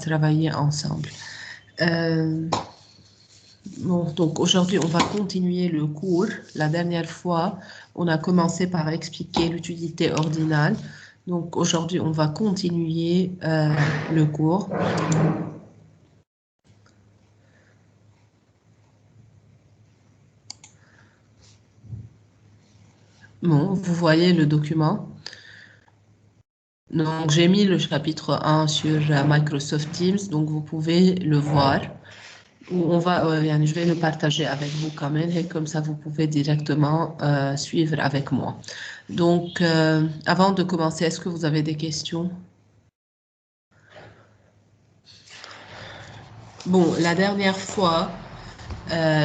travailler ensemble. Bon, donc aujourd'hui, on va continuer le cours. La dernière fois, on a commencé par expliquer l'utilité ordinale. Donc aujourd'hui, on va continuer le cours. Bon, vous voyez le document. Donc, j'ai mis le chapitre 1 sur Microsoft Teams, donc vous pouvez le voir. Je vais le partager avec vous quand même, et comme ça vous pouvez directement suivre avec moi. Donc, avant de commencer, est-ce que vous avez des questions? Bon, la dernière fois,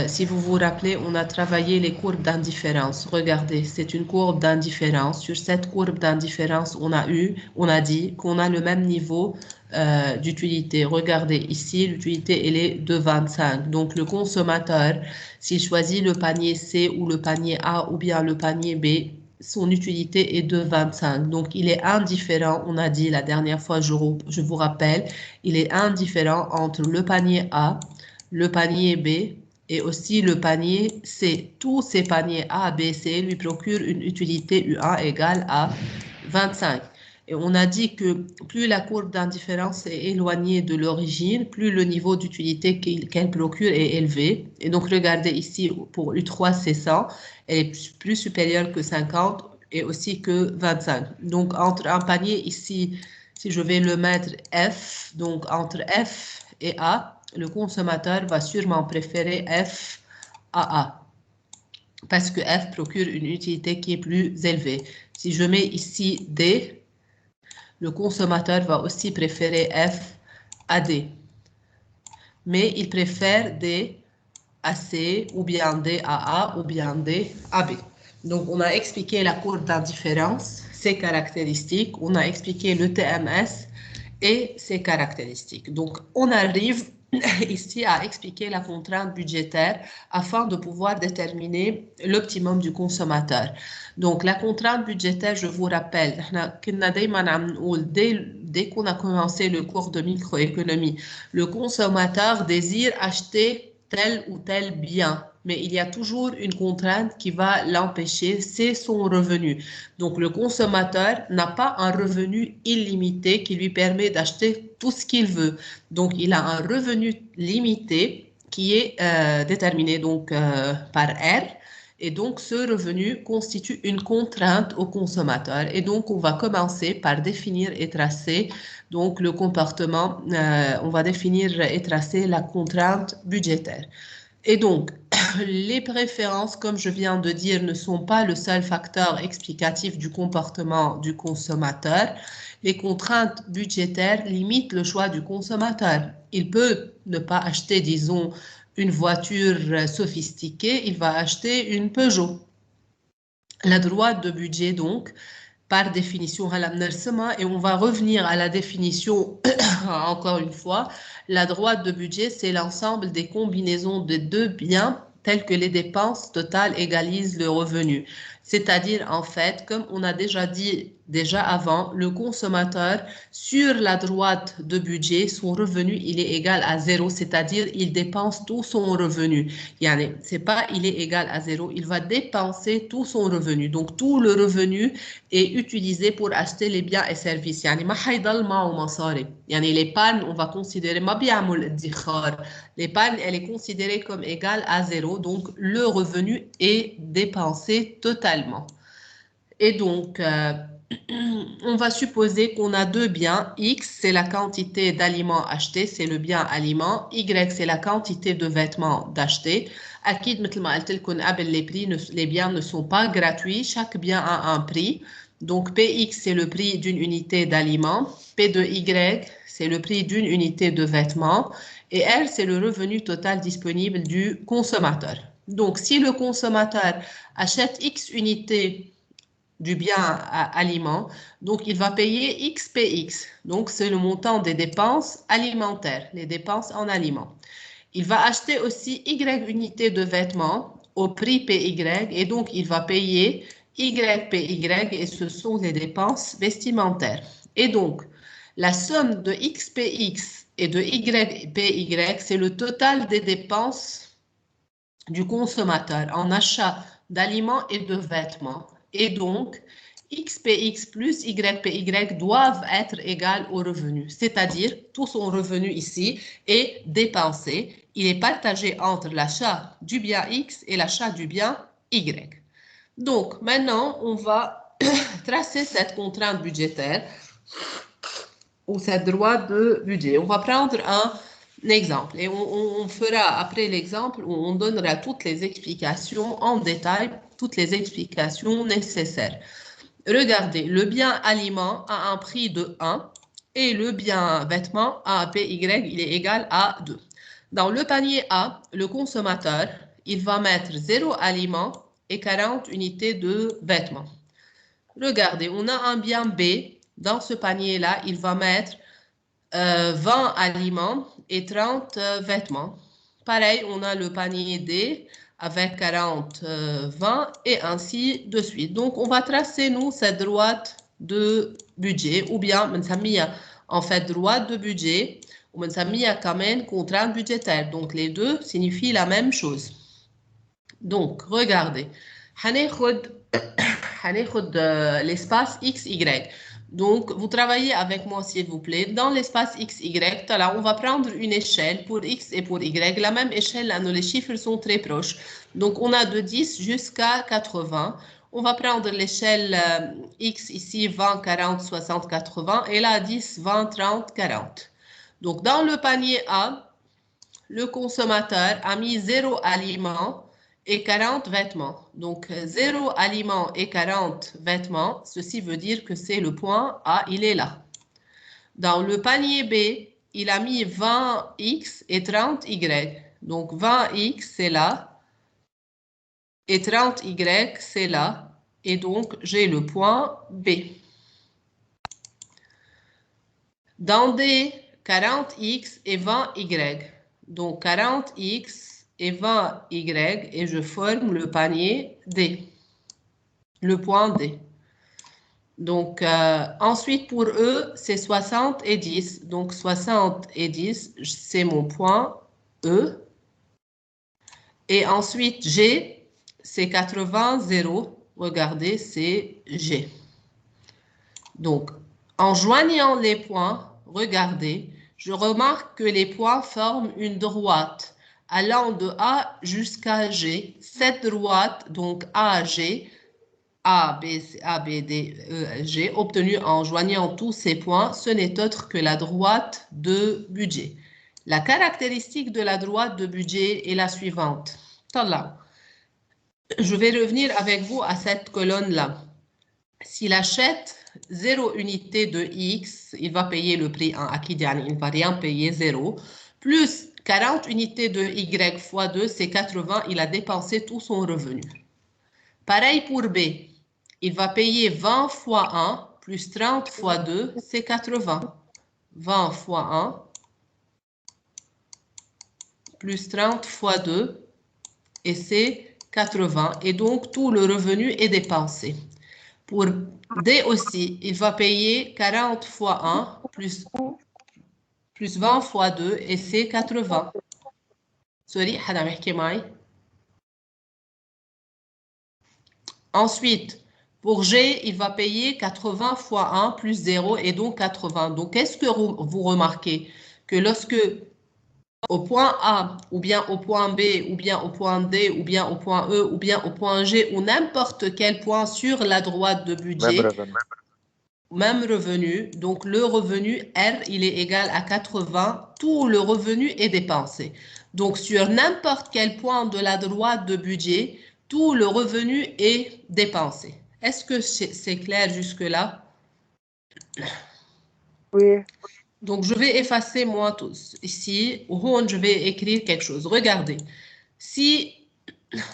si vous vous rappelez, on a travaillé les courbes d'indifférence. Regardez, c'est une courbe d'indifférence. Sur cette courbe d'indifférence, on a dit qu'on a le même niveau d'utilité. Regardez, ici, l'utilité, elle est de 25. Donc, le consommateur, s'il choisit le panier C ou le panier A ou bien le panier B, son utilité est de 25. Donc, il est indifférent, on a dit la dernière fois, je vous rappelle, il est indifférent entre le panier A, le panier B, et aussi le panier C. Tous ces paniers A, B, C lui procurent une utilité U1 égale à 25. Et on a dit que plus la courbe d'indifférence est éloignée de l'origine, plus le niveau d'utilité qu'elle procure est élevé. Et donc, regardez ici, pour U3, c'est 100. Elle est plus supérieure que 50 et aussi que 25. Donc, entre un panier ici, si je vais le mettre F, donc entre F et A, le consommateur va sûrement préférer F à A parce que F procure une utilité qui est plus élevée. Si je mets ici D, le consommateur va aussi préférer F à D. Mais il préfère D à C ou bien D à A ou bien D à B. Donc, on a expliqué la courbe d'indifférence, ses caractéristiques. On a expliqué le TMS et ses caractéristiques. Donc, on arrive ici à expliquer la contrainte budgétaire afin de pouvoir déterminer l'optimum du consommateur. Donc, la contrainte budgétaire, je vous rappelle, dès qu'on a commencé le cours de microéconomie, le consommateur désire acheter tel ou tel bien, mais il y a toujours une contrainte qui va l'empêcher, c'est son revenu. Donc, le consommateur n'a pas un revenu illimité qui lui permet d'acheter tout ce qu'il veut. Donc, il a un revenu limité qui est déterminé donc, par R. Et donc, ce revenu constitue une contrainte au consommateur. Et donc, on va commencer par définir et tracer donc le comportement. On va définir et tracer la contrainte budgétaire. Et donc, les préférences, comme je viens de dire, ne sont pas le seul facteur explicatif du comportement du consommateur. Les contraintes budgétaires limitent le choix du consommateur. Il peut ne pas acheter, disons, une voiture sophistiquée, il va acheter une Peugeot. La droite de budget, donc, par définition, et on va revenir à la définition encore une fois. La droite de budget, c'est l'ensemble des combinaisons de deux biens tels que les dépenses totales égalisent le revenu. C'est-à-dire, en fait, comme on a déjà dit avant, le consommateur, sur la droite de budget, son revenu, il est égal à 0, c'est-à-dire il dépense tout son revenu. C'est pas il est égal à 0, il va dépenser tout son revenu. Donc, tout le revenu est utilisé pour acheter les biens et services. L'épargne, on va considérer l'épargne, elle est considérée comme égale à 0, donc le revenu est dépensé totalement. Et donc, on va supposer qu'on a deux biens. X, c'est la quantité d'aliments achetés, c'est le bien aliment. Y, c'est la quantité de vêtements d'acheter. Les biens ne sont pas gratuits. Chaque bien a un prix. Donc, Px, c'est le prix d'une unité d'aliment. P de Y, c'est le prix d'une unité de vêtements. Et R, c'est le revenu total disponible du consommateur. Donc, si le consommateur achète X unités du bien aliment, donc il va payer XPX. Donc, c'est le montant des dépenses alimentaires, les dépenses en aliments. Il va acheter aussi Y unités de vêtements au prix PY et donc il va payer YPY et ce sont les dépenses vestimentaires. Et donc, La somme de XPX et de YPY, c'est le total des dépenses du consommateur en achat d'aliments et de vêtements. Et donc, XPX plus YPY doivent être égales au revenu. C'est-à-dire, tout son revenu ici est dépensé. Il est partagé entre l'achat du bien X et l'achat du bien Y. Donc, maintenant, on va tracer cette contrainte budgétaire ou cette droite de budget. On va prendre un exemple et on fera après l'exemple, on donnera toutes les explications en détail, toutes les explications nécessaires. Regardez, le bien aliment a un prix de 1 et le bien vêtement a un PY, il est égal à 2. Dans le panier A, le consommateur, il va mettre 0 aliment et 40 unités de vêtements. Regardez, on a un bien B. Dans ce panier-là, il va mettre 20 aliments et 30 vêtements. Pareil, on a le panier D avec 40, 20 et ainsi de suite. Donc, on va tracer, nous, cette droite de budget ou bien, en fait, droite de budget ou quand même contrainte budgétaire. Donc, les deux signifient la même chose. Donc, regardez. L'espace XY. Donc, vous travaillez avec moi, s'il vous plaît. Dans l'espace XY, là, on va prendre une échelle pour X et pour Y. La même échelle, là, les chiffres sont très proches. Donc, on a de 10 jusqu'à 80. On va prendre l'échelle X ici, 20, 40, 60, 80. Et là, 10, 20, 30, 40. Donc, dans le panier A, le consommateur a mis 0 aliment et 40 vêtements. Donc, 0 aliments et 40 vêtements, ceci veut dire que c'est le point A, il est là. Dans le panier B, il a mis 20X et 30Y. Donc, 20X, c'est là. Et 30Y, c'est là. Et donc, j'ai le point B. Dans D, 40X et 20Y. Donc, 40X et 20Y et je forme le panier D, le point D. Donc, ensuite, pour eux, c'est 60 et 10. Donc, 60 et 10, c'est mon point E. Et ensuite, G, c'est 80, 0. Regardez, c'est G. Donc, en joignant les points, regardez, je remarque que les points forment une droite allant de A jusqu'à G. Cette droite, donc AG, A, B, C, A, B, D, E, G, obtenue en joignant tous ces points, ce n'est autre que la droite de budget. La caractéristique de la droite de budget est la suivante. Je vais revenir avec vous à cette colonne-là. S'il achète 0 unité de X, il va payer le prix en acquis, il ne va rien payer, 0. Plus 40 unités de Y fois 2, c'est 80, il a dépensé tout son revenu. Pareil pour B, il va payer 20 fois 1, plus 30 fois 2, c'est 80. 20 fois 1, plus 30 fois 2, et c'est 80. Et donc, tout le revenu est dépensé. Pour D aussi, il va payer 40 fois 1 plus 20 fois 2 et c'est 80. Sorry, ensuite, pour G, il va payer 80 fois 1 plus 0 et donc 80. Donc, qu'est-ce que vous remarquez? Que lorsque au point A, ou bien au point B, ou bien au point D, ou bien au point E, ou bien au point G, ou n'importe quel point sur la droite de budget, même revenu, donc le revenu R, il est égal à 80, tout le revenu est dépensé. Donc, sur n'importe quel point de la droite de budget, tout le revenu est dépensé. Est-ce que c'est clair jusque-là? Oui. Donc, je vais effacer moi tous ici. Je vais écrire quelque chose. Regardez. Si,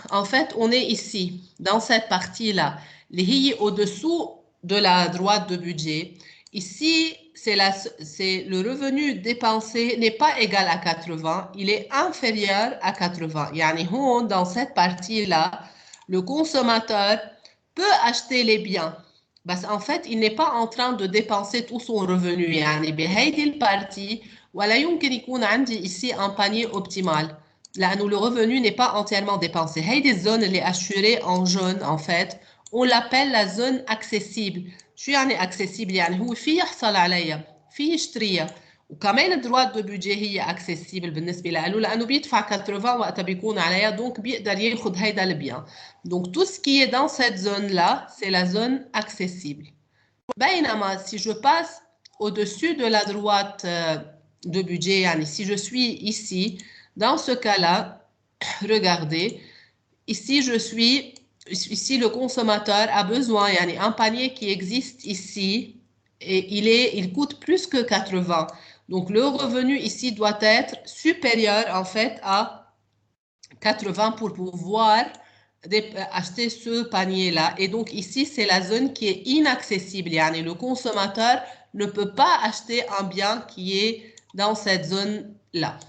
en fait, on est ici, dans cette partie-là, au-dessous de la droite de budget, ici, c'est le revenu dépensé n'est pas égal à 80, il est inférieur à 80. Dans cette partie-là, le consommateur peut acheter les biens بس en fait il n'est pas en train de dépenser tout son revenu يعني بهيدي البارتي ولا يمكن يكون عندي ici un panier optimal لأنه le revenu n'est pas entièrement dépensé. هيدي الزون اللي assurée en jaune en fait on l'appelle la zone accessible. شو يعني accessible؟ يعني هو في يحصل عليها في يشتريها وكمان الدروات دو بودجي هي accessible بالنسبة له لأنه بيدفع 80 وقتها بيكون عليها دونك بيقدر ياخد هيدا البيان. Donc tout ce qui est dans cette zone-là, c'est la zone accessible. بينما si je passe au-dessus de la droite de budget, يعني si je suis ici, dans ce cas-là, regardez, ici je suis, ici le consommateur a besoin, يعني un panier qui existe ici, et il coûte plus que 80. Donc le revenu ici doit être supérieur en fait à 80 pour pouvoir acheter ce panier-là. Et donc ici, c'est la zone qui est inaccessible. Yani le consommateur ne peut pas acheter un bien qui est dans cette zone-là.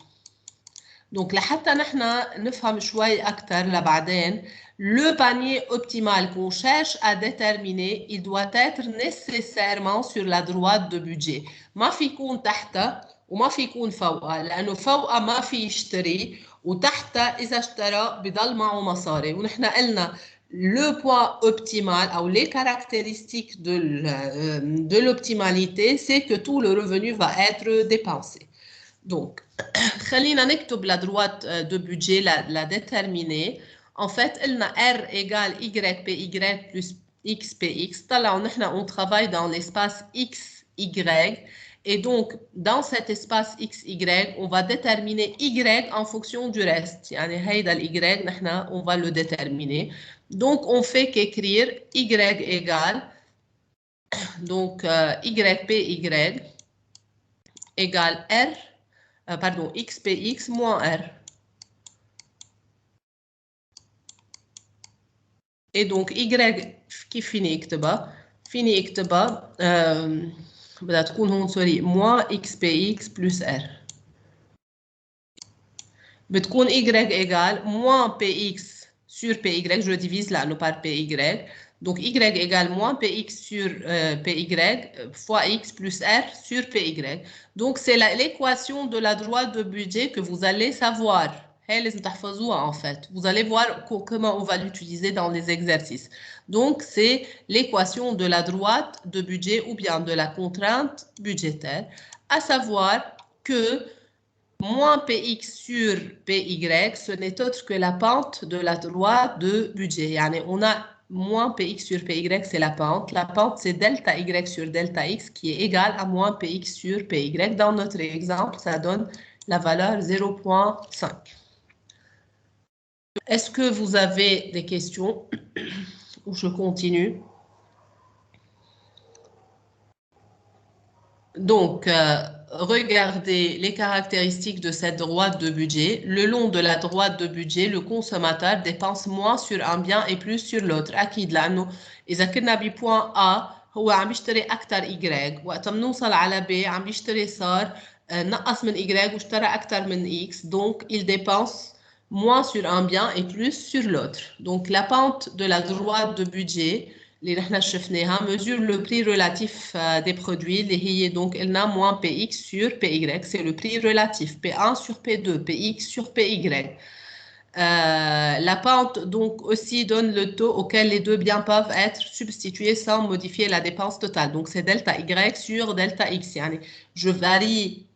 Donc لحتى نحن نفهم شوي أكتر لبعدين le panier optimal qu'on cherche à déterminer, il doit être nécessairement sur la droite de budget. ما في يكون تحتها وما في يكون فوقها لأنه فوقها ما في يشتري وتحتها إذا اشترى بضل معه مصاري. ونحن قلنا le point optimal ou les caractéristiques de l'optimalité, c'est que tout le revenu va être dépensé. Donc, خلينا نكتب la droite de budget, la déterminer. En fait, elle a R égale YPY plus XPX. Là, on travaille dans l'espace XY. Et donc, dans cet espace XY, on va déterminer Y en fonction du reste. يعني هيدا الY, on va le déterminer. Donc, on fait qu'écrire Y égale donc YPY égale R pardon, XPX moins R. Et donc, Y qui finit يكتبها بدها تكون هون سوري moins XPX plus R. بتكون Y égale moins PX sur PY, je le divise là par PY. Donc, Y égale moins PX sur PY fois X plus R sur PY. Donc, c'est l'équation de la droite de budget que vous allez savoir. En fait. Vous allez voir comment on va l'utiliser dans les exercices. Donc, c'est l'équation de la droite de budget ou bien de la contrainte budgétaire, à savoir que moins Px sur Py, ce n'est autre que la pente de la droite de budget. Yani on a moins Px sur Py, c'est la pente. La pente, c'est delta y sur delta x qui est égal à moins Px sur Py. Dans notre exemple, ça donne la valeur 0,5. Est-ce que vous avez des questions ou je continue? Donc, regardez les caractéristiques de cette droite de budget. Le long de la droite de budget, le consommateur dépense moins sur un bien et plus sur l'autre. أكيد لأنه إذا كنا بpoint A هو عم يشتري أكثر Y وقت بنوصل على B عم يشتري صار نقص من Y واشترى أكثر من X. Donc, il dépense moins sur un bien et plus sur l'autre. Donc, la pente de la droite de budget اللي نحن شفناها mesure le prix relatif des produits اللي هي donc elle a moins Px sur Py, c'est le prix relatif P1 sur P2, Px sur Py. La pente donc aussi donne le taux auquel les deux biens peuvent être substitués sans modifier la dépense totale. Donc c'est delta Y sur delta X. يعني je varie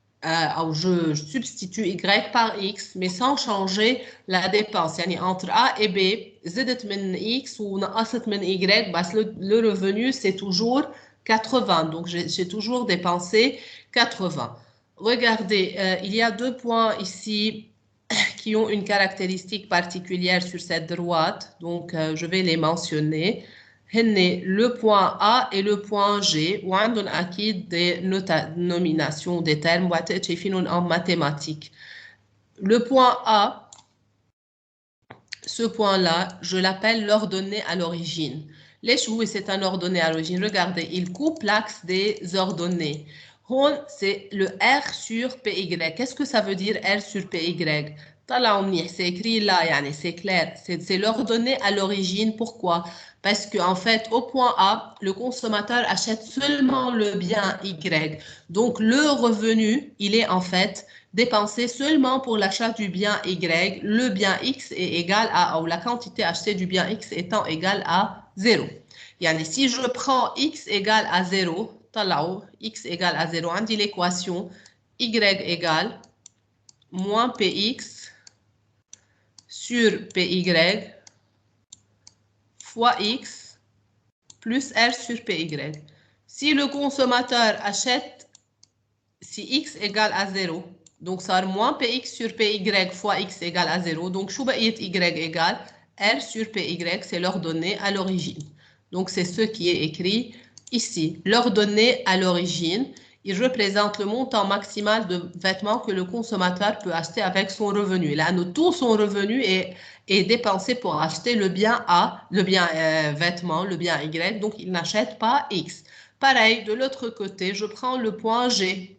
ou je substitue Y par X mais sans changer la dépense. يعني entre A et B زدت من X ou نقصت من Y بس le revenu c'est toujours 80. Donc j'ai toujours dépensé 80. Regardez, il y a deux points ici qui ont une caractéristique particulière sur cette droite. Donc je vais les mentionner. Le point A et le point G ou عندهم أكيد des nominations des termes وقت شايفينهم en mathématiques. Le point A, ce point-là, je l'appelle l'ordonnée à l'origine. Les chouilles, c'est un ordonnée à l'origine. Regardez, il coupe l'axe des ordonnées. c'est le R sur PY. Qu'est-ce que ça veut dire R sur PY? C'est écrit là, c'est clair. C'est l'ordonnée à l'origine. Pourquoi? Parce qu'en fait, au point A, le consommateur achète seulement le bien Y. Donc, le revenu, il est en fait dépensé seulement pour l'achat du bien Y. Le bien X est égal à, ou la quantité achetée du bien X étant égale à 0. Si je prends X égale à 0, X égale à 0, on dit l'équation Y égale moins PX sur PY fois X plus R sur PY. Si le consommateur achète, si X égale à 0, donc ça va moins PX sur PY fois X égale à 0, donc Y égale R sur PY, c'est l'ordonnée à l'origine. Donc c'est ce qui est écrit ici. L'ordonnée à l'origine, il représente le montant maximal de vêtements que le consommateur peut acheter avec son revenu. Là, tout son revenu est dépensé pour acheter le bien A, le bien vêtement, le bien Y, donc il n'achète pas X. Pareil, de l'autre côté, je prends le point G.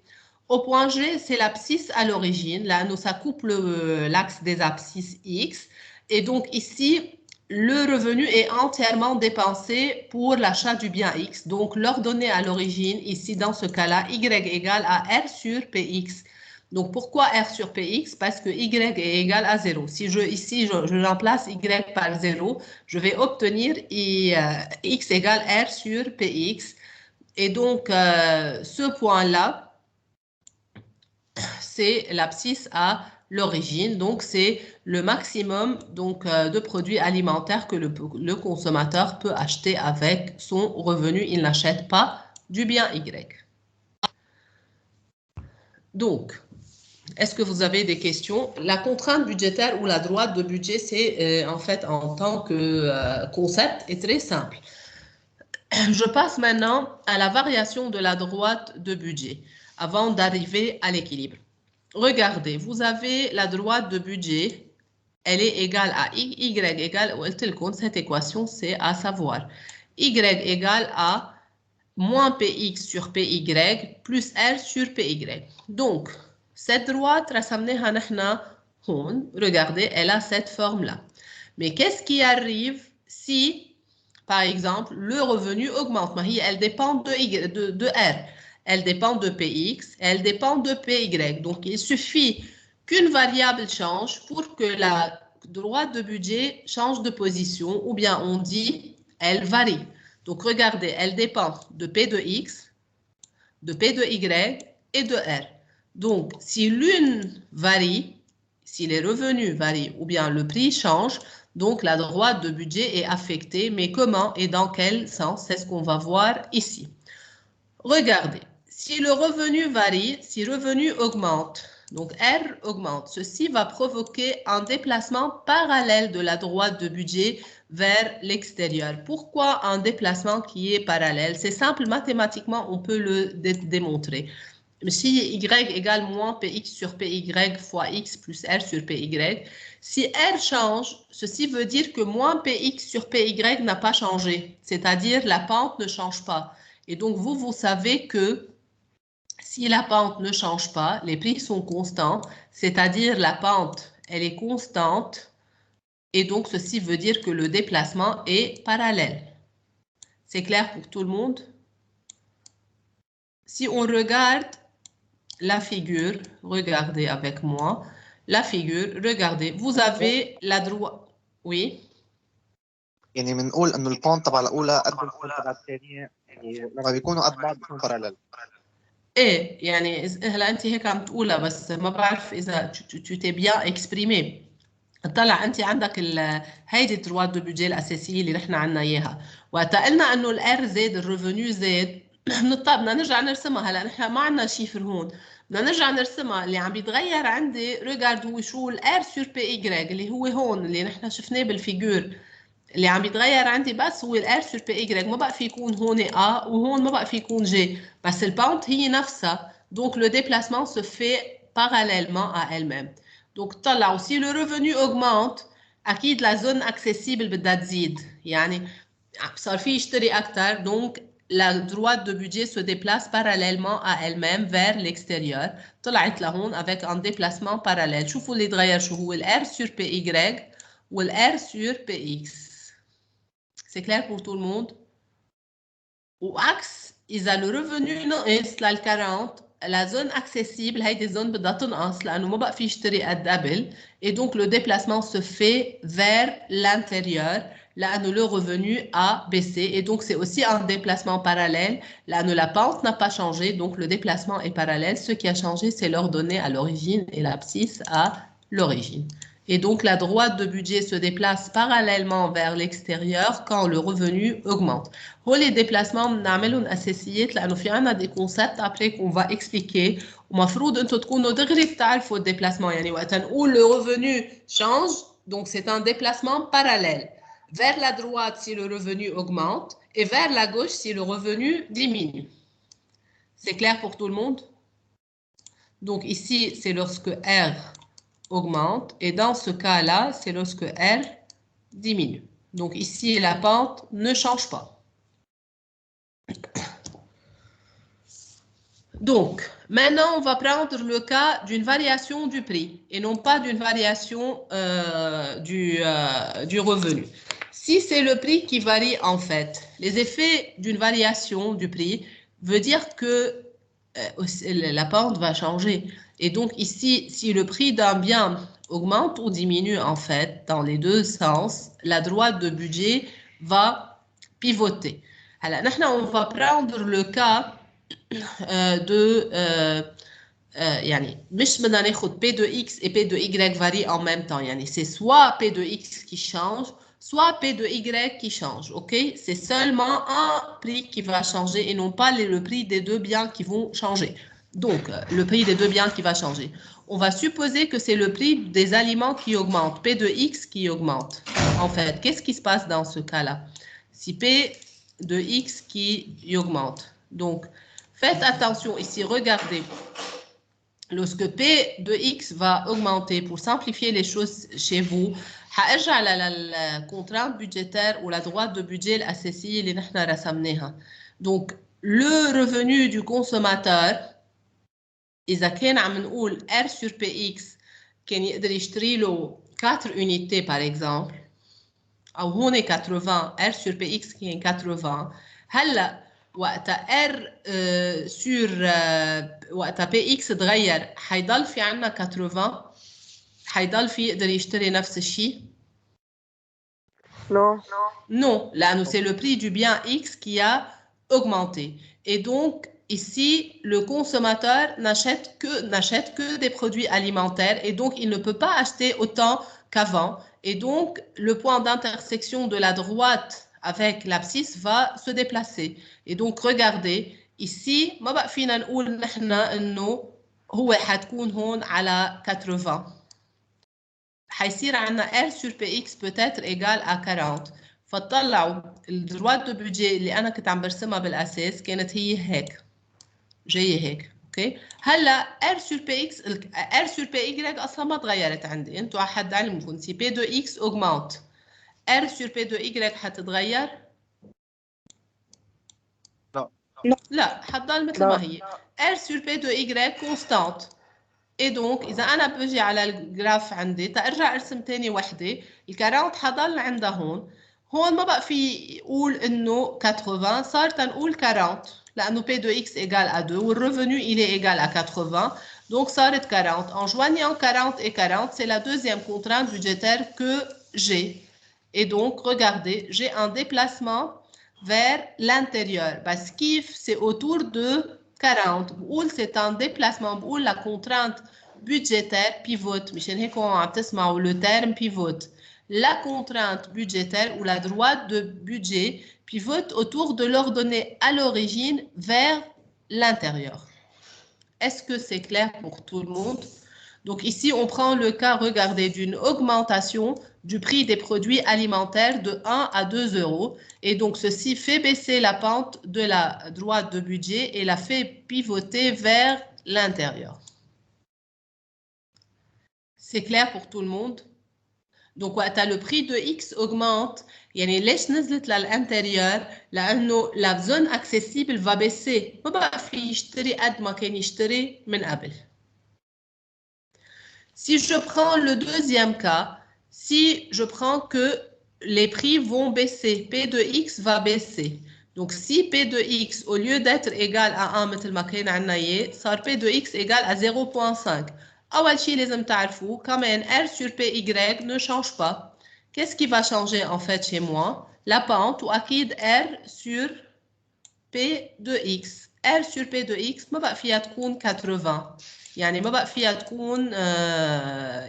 Au point G, c'est l'abscisse à l'origine. Là, ça coupe l'axe des abscisses X. Et donc ici, le revenu est entièrement dépensé pour l'achat du bien X. Donc, l'ordonnée à l'origine, ici, dans ce cas-là, Y égale à R sur PX. Donc, pourquoi R sur PX? Parce que Y est égal à 0. Si ici, je remplace Y par 0, je vais obtenir X égale R sur PX. Et donc, ce point-là, c'est l'abscisse à l'origine. Donc, c'est le maximum de produits alimentaires que le consommateur peut acheter avec son revenu. Il n'achète pas du bien Y. Donc, est-ce que vous avez des questions? La contrainte budgétaire ou la droite de budget, c'est en fait en tant que concept est très simple. Je passe maintenant à la variation de la droite de budget avant d'arriver à l'équilibre. Regardez, vous avez la droite de budget, elle est égale à Y égale, cette équation, c'est à savoir Y égale à moins PX sur PY plus R sur PY. Donc, cette droite, regardez, elle a cette forme-là. Mais qu'est-ce qui arrive si, par exemple, le revenu augmente? Elle dépend de R. Elle dépend de Px, elle dépend de Py. Donc, il suffit qu'une variable change pour que la droite de budget change de position, ou bien on dit elle varie. Donc, regardez, elle dépend de P de X, de P de Y et de R. Donc, si l'une varie, si les revenus varient ou bien le prix change, donc la droite de budget est affectée. Mais comment et dans quel sens? C'est ce qu'on va voir ici. Regardez. Si le revenu varie, si le revenu augmente, donc R augmente, ceci va provoquer un déplacement parallèle de la droite de budget vers l'extérieur. Pourquoi un déplacement qui est parallèle? C'est simple, mathématiquement, on peut le démontrer. Si Y égale moins PX sur PY fois X plus R sur PY, si R change, ceci veut dire que moins PX sur PY n'a pas changé, c'est-à-dire la pente ne change pas. Et donc, vous savez que si la pente ne change pas, les prix sont constants, c'est-à-dire la pente, elle est constante, et donc ceci veut dire que le déplacement est parallèle. C'est clair pour tout le monde? Si on regarde la figure, regardez avec moi, la figure, regardez, vous avez la droite, oui. يعني بنقول انه البونت تبع الاولى قد البونت تبع الثانيه ولما بيكونوا قد بعض بيكونوا باراليل. ايه يعني هلا انت هيك عم تقولها بس ما بعرف اذا tu t'es bien exprimé. طلع انت عندك هيدي الدروات دو بودجي الاساسيه اللي نحن عندنا اياها، وقت قلنا انه الار زاد الريفونيو زاد بدنا نرجع نرسمها. هلا نحن ما عندنا شيفر هون، بدنا نرجع نرسمها. اللي عم بيتغير عندي ريجارد هو شو؟ الار سور بي اي اللي هو هون اللي نحن شفناه بالفيجور. اللي عم بيتغير عندي بس هو الار سور بي اي، ما بقى في يكون هون ا وهون ما بقى في يكون جي، بس الباونت هي نفسها. دونك لو ديبلاسمون se fait parallèlement à elle-même. Donc طلعوا si le revenu augmente اكيد la zone accessible بدها تزيد، يعني صار في يشتري اكثر، دونك la droite de budget se déplace parallèlement à elle-même vers l'extérieur. طلعت لهون avec un déplacement parallèle. شوفوا اللي تغير شو هو ال R sur PY ou le R sur PX. C'est clair pour tout le monde? وعكس إذا le revenu ناقص لل 40 la zone accessible هيدي الزون بدها تنقص لأنه ما بقى في يشتري قد قبل et donc le déplacement se fait vers l'intérieur لأنه le revenu a baissé et donc c'est aussi un déplacement parallèle لأنه la pente n'a pas changé donc le déplacement est parallèle. Ce qui a changé c'est l'ordonnée à l'origine et l'abscisse à l'origine. Et donc, la droite de budget se déplace parallèlement vers l'extérieur quand le revenu augmente. Les déplacements, نعملهم أساسيات لأنه في عنا des concepts après qu'on va expliquer. ومفروض أنتم تكونوا دغري بتعرفوا le déplacement. يعني وقت نقول le revenu change, donc c'est un déplacement parallèle. Vers la droite si le revenu augmente et vers la gauche si le revenu diminue. C'est clair pour tout le monde? Donc ici, c'est lorsque R augmente et dans ce cas-là, c'est lorsque R diminue. Donc ici, la pente ne change pas. Donc, maintenant, on va prendre le cas d'une variation du prix et non pas d'une variation du revenu. Si c'est le prix qui varie en fait, les effets d'une variation du prix veut dire que la pente va changer. Et donc ici, si le prix d'un bien augmente ou diminue en fait dans les deux sens, la droite de budget va pivoter. Alors, maintenant, on va prendre le cas de يعني مش بدنا ناخد P de X et P de Y varient en même temps. يعني c'est soit P de X qui change, soit P de Y qui change. Ok? C'est seulement un prix qui va changer et non pas le prix des deux biens qui vont changer. Donc, le prix des deux biens qui va changer. On va supposer que c'est le prix des aliments qui augmente, P de X qui augmente. En fait, qu'est-ce qui se passe dans ce cas-là? Si P de X qui augmente. Donc, faites attention ici, regardez. Lorsque P de X va augmenter, pour simplifier les choses chez vous, هارجع la contrainte budgétaire ou la droite de budget الأساسية اللي نحن رسمناها. Donc, le revenu du consommateur, إذا كان عم نقول R sur PX كان يقدر يشتري له 4 unités par exemple, أو هون 80 R sur PX كان 80. هلا وقتها R sur وقتها PX تغير حيضل في عنا 80 حيضل في يقدر يشتري نفس الشيء؟ Non. Non, là, c'est le prix du bien X qui a augmenté. Et donc, ici, le consommateur n'achète que des produits alimentaires et donc il ne peut pas acheter autant qu'avant. Et donc, le point d'intersection de la droite avec l'abscisse va se déplacer. Et donc, regardez, ici, ما بقى فينا نقول نحن إنه هو حتكون هون على 80. حيصير عنا R sur PX peut-être égal à 40. فتطلعوا الدروات دو بودجي اللي أنا كنت عم برسمها بالأساس كانت هي هيك. جاية هيك. اوكي هلا R sur PX R sur PY أصلا ما تغيرت عندي. أنتوا على حد علمكم si P de X augmente R sur P de Y حتتغير؟ لا حتضل مثل ما هي. R sur P de Y constante. Et donc إذا أنا بجي على الجراف عندي تأرجع أرسم تاني وحدة ال 40 حضل عندها هون ما بقى في يقول إنه 80 صار تنقول 40 لأنه P de X égale à 2 والrevenu il est égal à 80 donc صارت 40. En joignant 40 et 40 c'est la deuxième contrainte budgétaire que j'ai. Et donc regardez j'ai un déplacement vers l'intérieur parce que c'est autour de 40. C'est un déplacement. La contrainte budgétaire pivote. Le terme pivote. La contrainte budgétaire ou la droite de budget pivote autour de l'ordonnée à l'origine vers l'intérieur. Est-ce que c'est clair pour tout le monde? Donc ici, on prend le cas, regardez, d'une augmentation du prix des produits alimentaires de 1 à 2 euros. Et donc, ceci fait baisser la pente de la droite de budget et la fait pivoter vers l'intérieur. C'est clair pour tout le monde? Donc, le prix de X augmente. يعني ليش نزلت للانتيريور؟ لأنه la zone accessible va baisser. ما بقى في يشتري قد ما كان يشتري من قبل. Si je prends le deuxième cas, si je prends que les prix vont baisser, P de X va baisser. Donc, si P de X, au lieu d'être égal à 1 مثل ما كان عندنا إياه، صار P de X égal à 0.5. أول شيء لازم تعرفوا كمان R sur PY ne change pas. Qu'est-ce qui va changer en fait chez moi? La pente ou أكيد R sur P de X. R sur P de X ما بقى فيها تكون 80. يعني ما بقى فيها تكون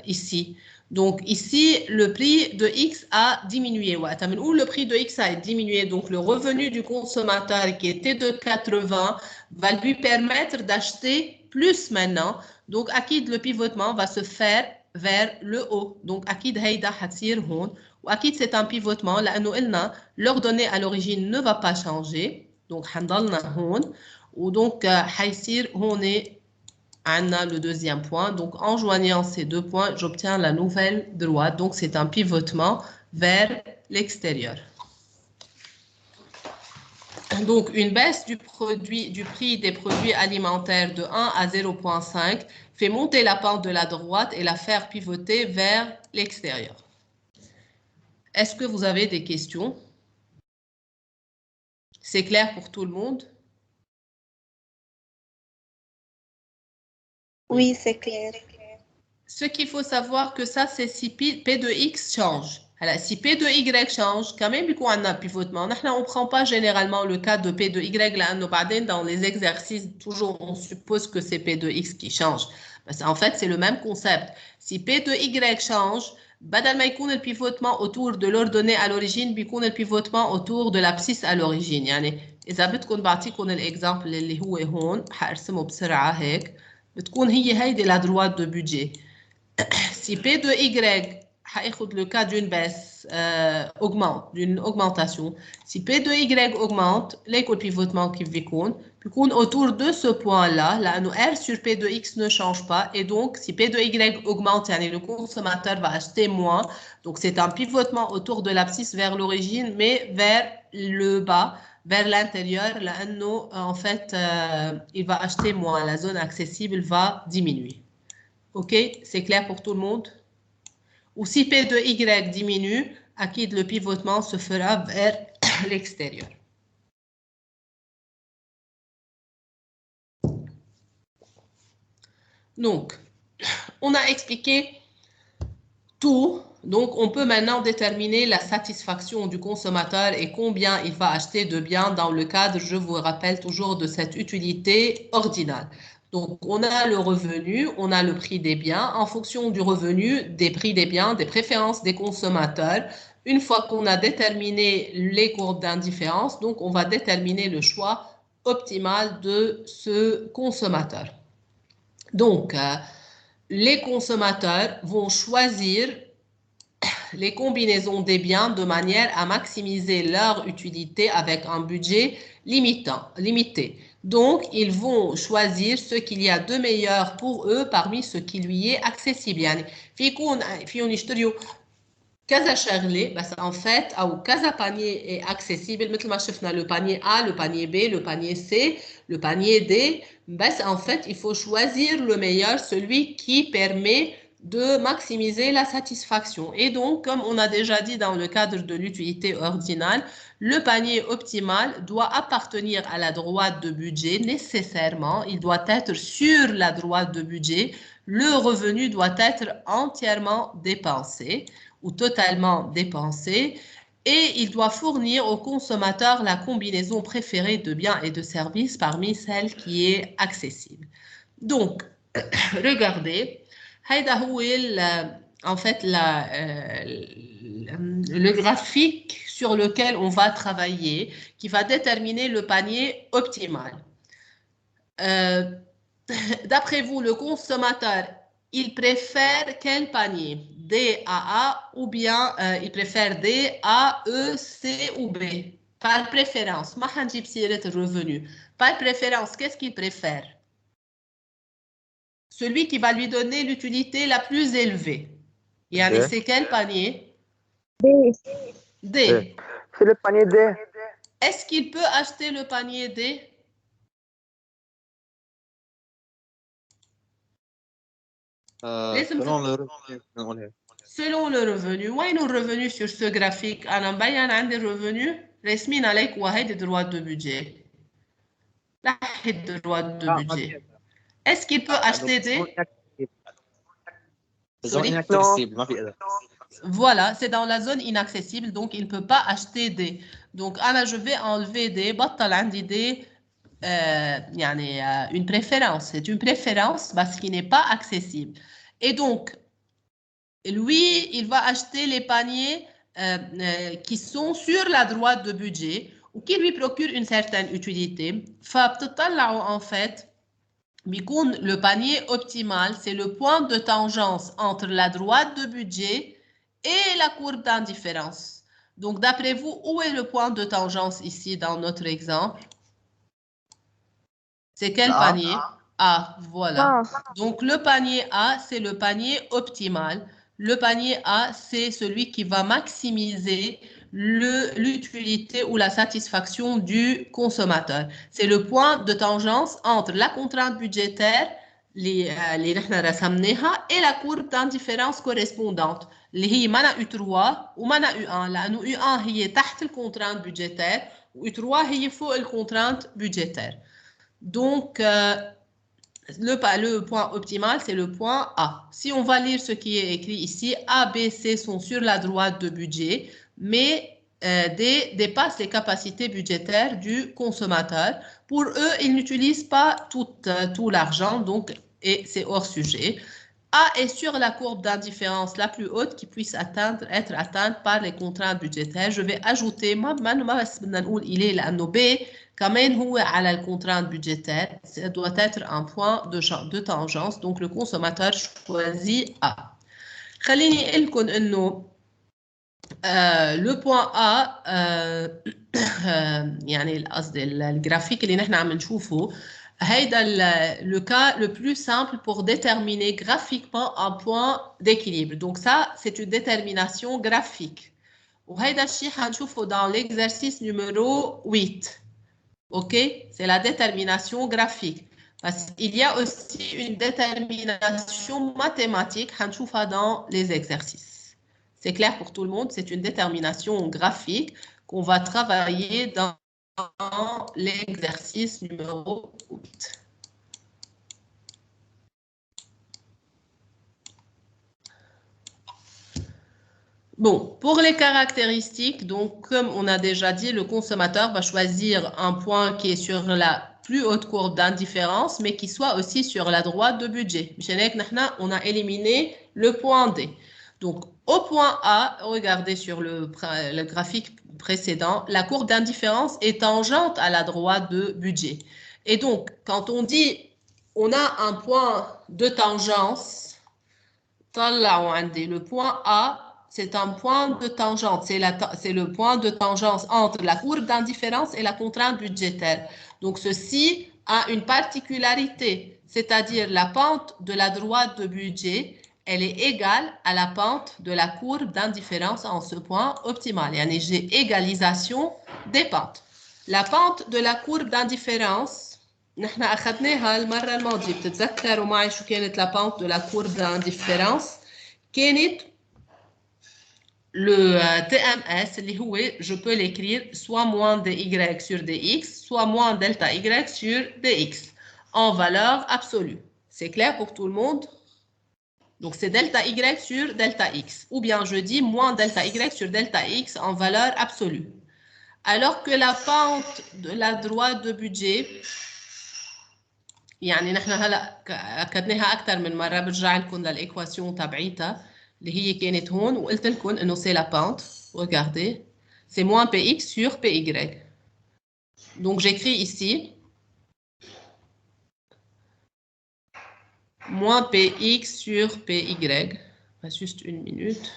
ici. Donc ici, le prix de X a diminué. Où le prix de X a diminué, donc le revenu du consommateur qui était de 80 va lui permettre d'acheter plus maintenant. Donc أكيد le pivotement va se faire vers le haut. Donc أكيد هيدا حتصير هون. وأكيد c'est un pivotement لأنه قلنا l'ordonnée à l'origine ne va pas changer. Donc حنضلنا هون. ودونك حيصير هون Anna, le deuxième point. Donc, en joignant ces deux points, j'obtiens la nouvelle droite. Donc, c'est un pivotement vers l'extérieur. Donc, une baisse du prix des produits alimentaires de 1 à 0.5 fait monter la pente de la droite et la faire pivoter vers l'extérieur. Est-ce que vous avez des questions? C'est clair pour tout le monde? Oui, c'est clair. Ce qu'il faut savoir que ça, c'est si P de X change. Alors, si P de Y change, quand même, il y a un pivotement. On ne prend pas généralement le cas de P de Y. Là, dans les exercices, toujours, on suppose que c'est P de X qui change. En fait, c'est le même concept. Si P de Y change, بدل ما يكون le pivotement autour de l'ordonnée à l'origine, بيكون le pivotement autour de l'abscisse à l'origine. يعني إذا بدكم بعطيكم الإكزامبل اللي هو هون حأرسمه بسرعة هيك بتكون هيدي la droite de budget. Si P de Y, le cas d'une baisse, augmente, d'une augmentation. Si P de Y augmente, les pivotement qui vont autour de ce point-là, là, R sur P de X ne change pas. Et donc, si P de Y augmente, le consommateur va acheter moins. Donc, c'est un pivotement autour de l'abscisse vers l'origine, mais vers le bas, vers l'intérieur. Là, en fait, il va acheter moins. La zone accessible va diminuer. OK, c'est clair pour tout le monde? Ou si P de Y diminue, acquis le pivotement se fera vers l'extérieur. Donc, on a expliqué tout. Donc, on peut maintenant déterminer la satisfaction du consommateur et combien il va acheter de biens dans le cadre, je vous rappelle toujours, de cette utilité ordinale. Donc, on a le revenu, on a le prix des biens. En fonction du revenu, des prix des biens, des préférences des consommateurs, une fois qu'on a déterminé les courbes d'indifférence, donc on va déterminer le choix optimal de ce consommateur. Donc, les consommateurs vont choisir les combinaisons des biens de manière à maximiser leur utilité avec un budget limité. Donc, ils vont choisir ce qu'il y a de meilleur pour eux parmi ce qui lui est accessible. يعني فيهم يشتريوا كذا شغلة بس en fait أو كذا panier est accessible مثل ما شفنا le panier A, le panier B, le panier C, le panier D. بس en fait, il faut choisir le meilleur, celui qui permet de maximiser la satisfaction. Et donc, comme on a déjà dit dans le cadre de l'utilité ordinale, le panier optimal doit appartenir à la droite de budget nécessairement. Il doit être sur la droite de budget. Le revenu doit être entièrement dépensé ou totalement dépensé. Et il doit fournir au consommateur la combinaison préférée de biens et de services parmi celles qui est accessible. Donc, regardez. En fait, le graphique sur lequel on va travailler, qui va déterminer le panier optimal. D'après vous, le consommateur, il préfère quel panier? D, A, A, ou bien il préfère D, A, E, C ou B? Par préférence, revenu. Par préférence, qu'est-ce qu'il préfère? Celui qui va lui donner l'utilité la plus élevée. Yani, c'est quel panier? D. D. C'est le panier D. Est-ce qu'il peut acheter le panier D? selon le revenu بنقول هيك. Selon le revenu. وين le revenu sur ce graphique? أنا مبين عندي الرevenu راسمين عليك وهيدي droit de budget. هيدي droit de budget. Est-ce qu'il peut acheter des... zone inaccessible, ما في إذا. Voilà, c'est dans la zone inaccessible, donc il ne peut pas acheter des. Donc, Anna, je vais enlever des. بطل عندي des. يعني, une préférence. C'est une préférence parce qu'il n'est pas accessible. Et donc, lui, il va acheter les paniers qui sont sur la droite de budget ou qui lui procurent une certaine utilité. فبتطلعوا en fait بيكون le panier optimal, c'est le point de tangence entre la droite de budget et la courbe d'indifférence. Donc, d'après vous, où est le point de tangence ici dans notre exemple? C'est quel panier? A, voilà. Donc, le panier A, c'est le panier optimal. Le panier A, c'est celui qui va maximiser l'utilité ou la satisfaction du consommateur. C'est le point de tangence entre la contrainte budgétaire اللي نحن رسمناها et la courbe d'indifférence correspondante اللي هي منا U3 ومنا U1 لأنه U1 هي تحت الكونترانت budgétaire و U3 هي فوق الكونترانت budgétaire. Donc, le point optimal, c'est le point A. Si on va lire ce qui est écrit ici, A, B, C sont sur la droite de budget, mais D dépasse les capacités budgétaires du consommateur. Pour eux, ils n'utilisent pas tout l'argent, donc, et c'est hors sujet. A est sur la courbe d'indifférence la plus haute qui puisse être atteinte par les contraintes budgétaires. Je vais ajouter, il est là, B, كمان هو على الcontrainte budgétaire, ça doit être un point de tangence, donc le consommateur choisit A. خليني أقول لكم إنه le point A يعني قصدي الجرافيك اللي نحن عم نشوفه هيدا le cas le plus simple pour déterminer graphiquement un point d'équilibre. Donc ça, c'est une détermination graphique. وهيدا الشيء حنشوفه dans l'exercice numéro 8. OK? C'est la détermination graphique. Parce qu'il y a aussi une détermination mathématique, حنشوفها dans les exercices. C'est clair pour tout le monde, c'est une détermination graphique qu'on va travailler dans l'exercice numéro 8. Bon, pour les caractéristiques, donc comme on a déjà dit, le consommateur va choisir un point qui est sur la plus haute courbe d'indifférence, mais qui soit aussi sur la droite de budget. On a éliminé le point D. Donc, au point A, regardez sur le graphique précédent, la courbe d'indifférence est tangente à la droite de budget. Et donc, quand on dit on a un point de tangence, le point A, c'est un point de tangente, c'est le point de tangence entre la courbe d'indifférence et la contrainte budgétaire. Donc, ceci a une particularité, c'est-à-dire la pente de la droite de budget, elle est égale à la pente de la courbe d'indifférence en ce point optimal. يعني j'ai égalisation des pentes. La pente de la courbe d'indifférence, نحن أخذناها المرة الماضية بتتذكروا معي شو كانت la pente de la courbe d'indifférence كانت le TMS اللي هو je peux l'écrire soit moins dy sur dx soit moins delta y sur dx en valeur absolue. C'est clair pour tout le monde? Donc c'est delta y sur delta x ou bien je dis moins delta y sur delta x en valeur absolue. Alors que la pente de la droite de budget يعني نحن هلا اكدناها اكثر من مره برجع لكم للايكواسيون تبعيتها اللي هي كانت هون وقلت لكم انه c'est la pente. Regardez, c'est moins px sur py. Donc j'écris ici moins px sur py. Juste une minute.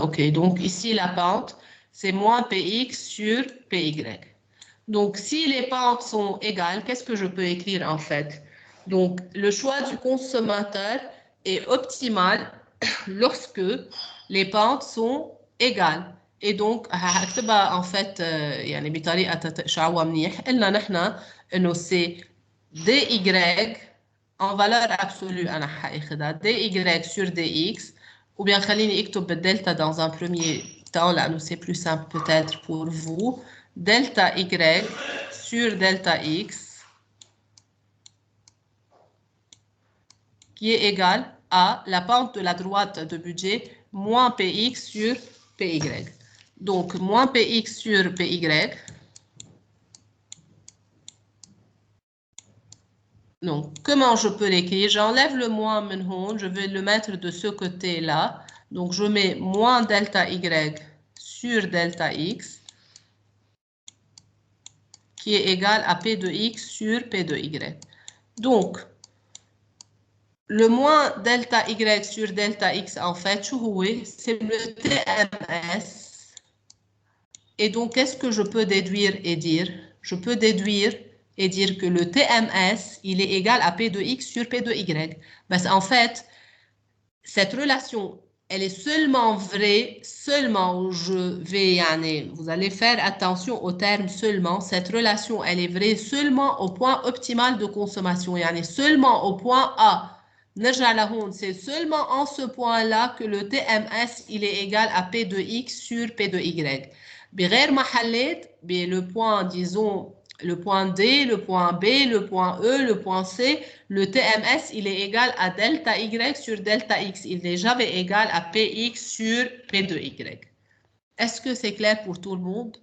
Ok, donc ici la pente, c'est moins px sur py. Donc, si les pentes sont égales, qu'est-ce que je peux écrire en fait? Donc, le choix du consommateur est optimal lorsque les pentes sont égales. Et donc, هكتبها en fait يعني بطريقة تشعوها منيح. قلنا نحن إنه c'est dy en valeur absolue أنا حاخدها dy sur dx ou bien خليني اكتب بالدلتا dans un premier temps لأنه c'est plus simple peut-être pour vous. Delta y sur delta x qui est égal à la pente de la droite de budget moins px sur py. Donc, moins px sur py. Donc, comment je peux l'écrire? J'enlève le moins menhon, je vais le mettre de ce côté-là. Donc, je mets moins delta y sur delta x qui est égal à p de x sur p de y. Donc, le moins delta y sur delta x, en fait, c'est le TMS. Et donc, qu'est-ce que je peux déduire et dire? Je peux déduire et dire que le TMS, il est égal à P de X sur P de Y. Parce qu'en fait, cette relation, elle est seulement vraie, seulement où je vais, vous allez faire attention au terme seulement, cette relation, elle est vraie seulement au point optimal de consommation, seulement au point A. C'est seulement en ce point-là que le TMS, il est égal à P de X sur P de Y. بغير ما حليت le point, disons, le point D, le point B, le point E, le point C, le TMS, il est égal à delta Y sur delta X. Il n'est jamais égal à PX sur P de Y. Est-ce que c'est clair pour tout le monde?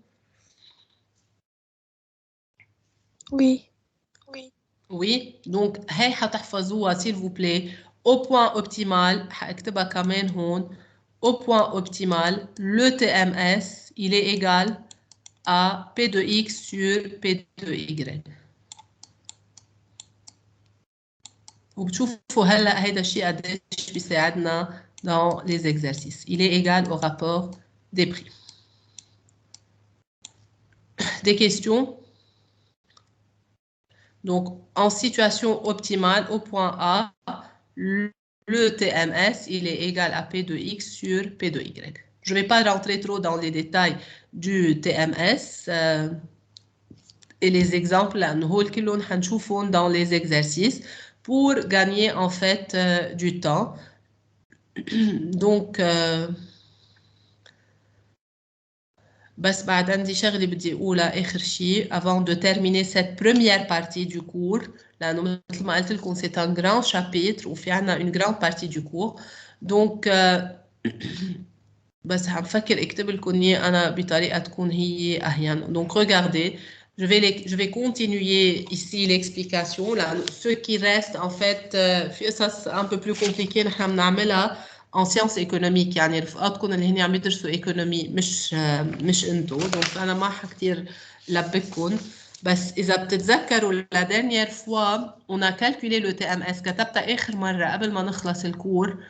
Oui. Oui. Oui. Donc, هاي حتحفظوها s'il vous plaît. Au point optimal, حاكتبها كمان هون. Au point optimal, le TMS, il est égal à P de X sur P de Y. وبتشوفوا هلا هيدا الشيء قديش بيساعدنا dans les exercices. Il est égal au rapport des prix. Des questions? Donc, en situation optimale, au point A, le TMS, il est égal à P de X sur P de Y. Je ne vais pas rentrer trop dans les détails du TMS et les exemples dans les exercices pour gagner en fait du temps. Donc, بس بعد عندي شغلة بدي أقولها آخر شيء avant de terminer cette première partie du cours لأنه مثل ما قلت لكم c'est un grand chapitre وفي عنا une grande partie du cours donc بس هنفكر اكتب لكم إياه أنا بطريقة تكون هي أهين. Donc regardez, je vais continuer ici l'explication là. Ce qui reste en fait في قصص un peu plus compliqué نحن بنعملها en sciences économiques يعني رفقاتكم اللي هني عم يدرسوا ايكونومي مش انتو. دونك انا ما حكتير لبكم بس اذا بتتذكروا la dernière fois on a calculé le TMS كتبتها اخر مره قبل ما نخلص الكور.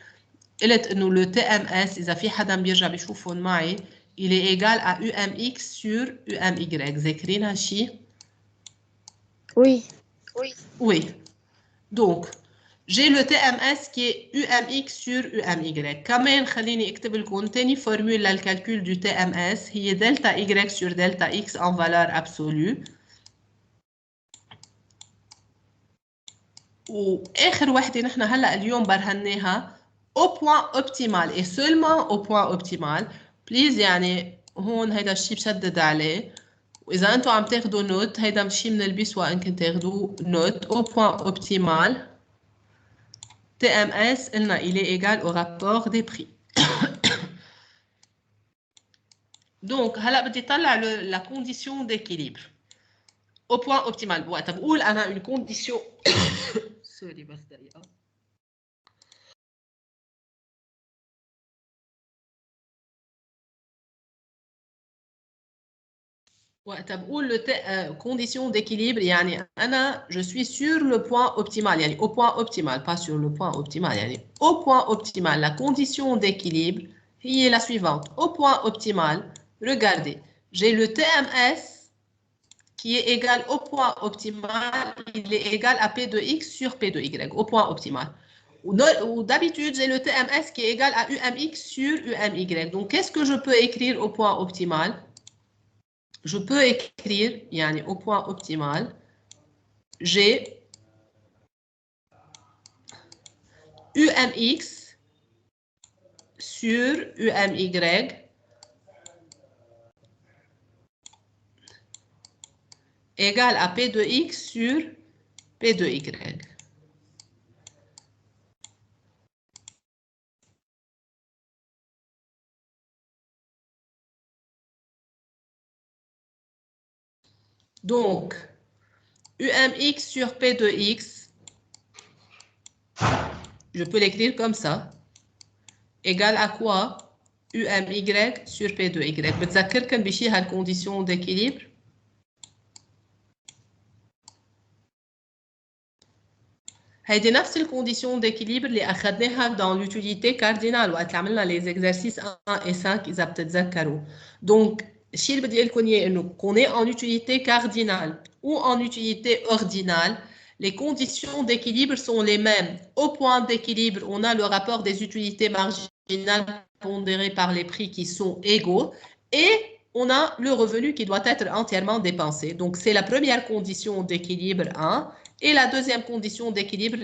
قلت انه le TMS اذا في حدا بيرجع بيشوفهم معي il est égal à UMX sur UMY. ذاكرين هالشي؟ Oui. Oui. Donc j'ai le TMS qui est UMX sur UMY. كمان خليني اكتب لكم تاني formule للcalcul du TMS هي delta Y sur delta X en valeur absolue. وآخر وحدة نحن هلا اليوم برهناها au point optimal et seulement au point optimal. بليز يعني هون هيدا الشيء بشدد عليه. وإذا أنتم عم تاخدوا نوت هيدا شيء من البسوة إنكم تاخدوا نوت au point optimal. TMS, il est égal au rapport des prix. Donc, هلا بدي طلع la condition d'équilibre. Au point optimal. وقت بقول أنا une condition sorry بس دقيقة. وقت بقول le condition d'équilibre يعني أنا je suis sur le point optimal يعني au point optimal pas sur le point optimal يعني au point optimal. La condition d'équilibre est la suivante. Au point optimal, regardez, j'ai le TMS qui est égal au point optimal, il est égal à P de X sur P de Y, au point optimal. Ou d'habitude, j'ai le TMS qui est égal à UMX sur UMY. Donc, qu'est-ce que je peux écrire au point optimal? Je peux écrire, yani, au point optimal, j'ai UMX sur UMY égale à P de X sur P de Y. Donc, UMX sur P de X, je peux l'écrire comme ça, égale à quoi? UMY sur P de Y. بتذكركم بشي هالcondition d'équilibre? هيدي نفس الكونديسيون d'équilibre اللي أخذناها dans l'utilité cardinale وقت عملنا les exercices 1 et 5 إذا بتتذكروا. Donc, الشيء اللي بدي أقول لكم إياه إنه qu'on est en utilité cardinale ou en utilité ordinale, les conditions d'équilibre sont les mêmes. Au point d'équilibre, on a le rapport des utilités marginales pondérées par les prix qui sont égaux et on a le revenu qui doit être entièrement dépensé. Donc, c'est la première condition d'équilibre 1. Et la deuxième condition d'équilibre,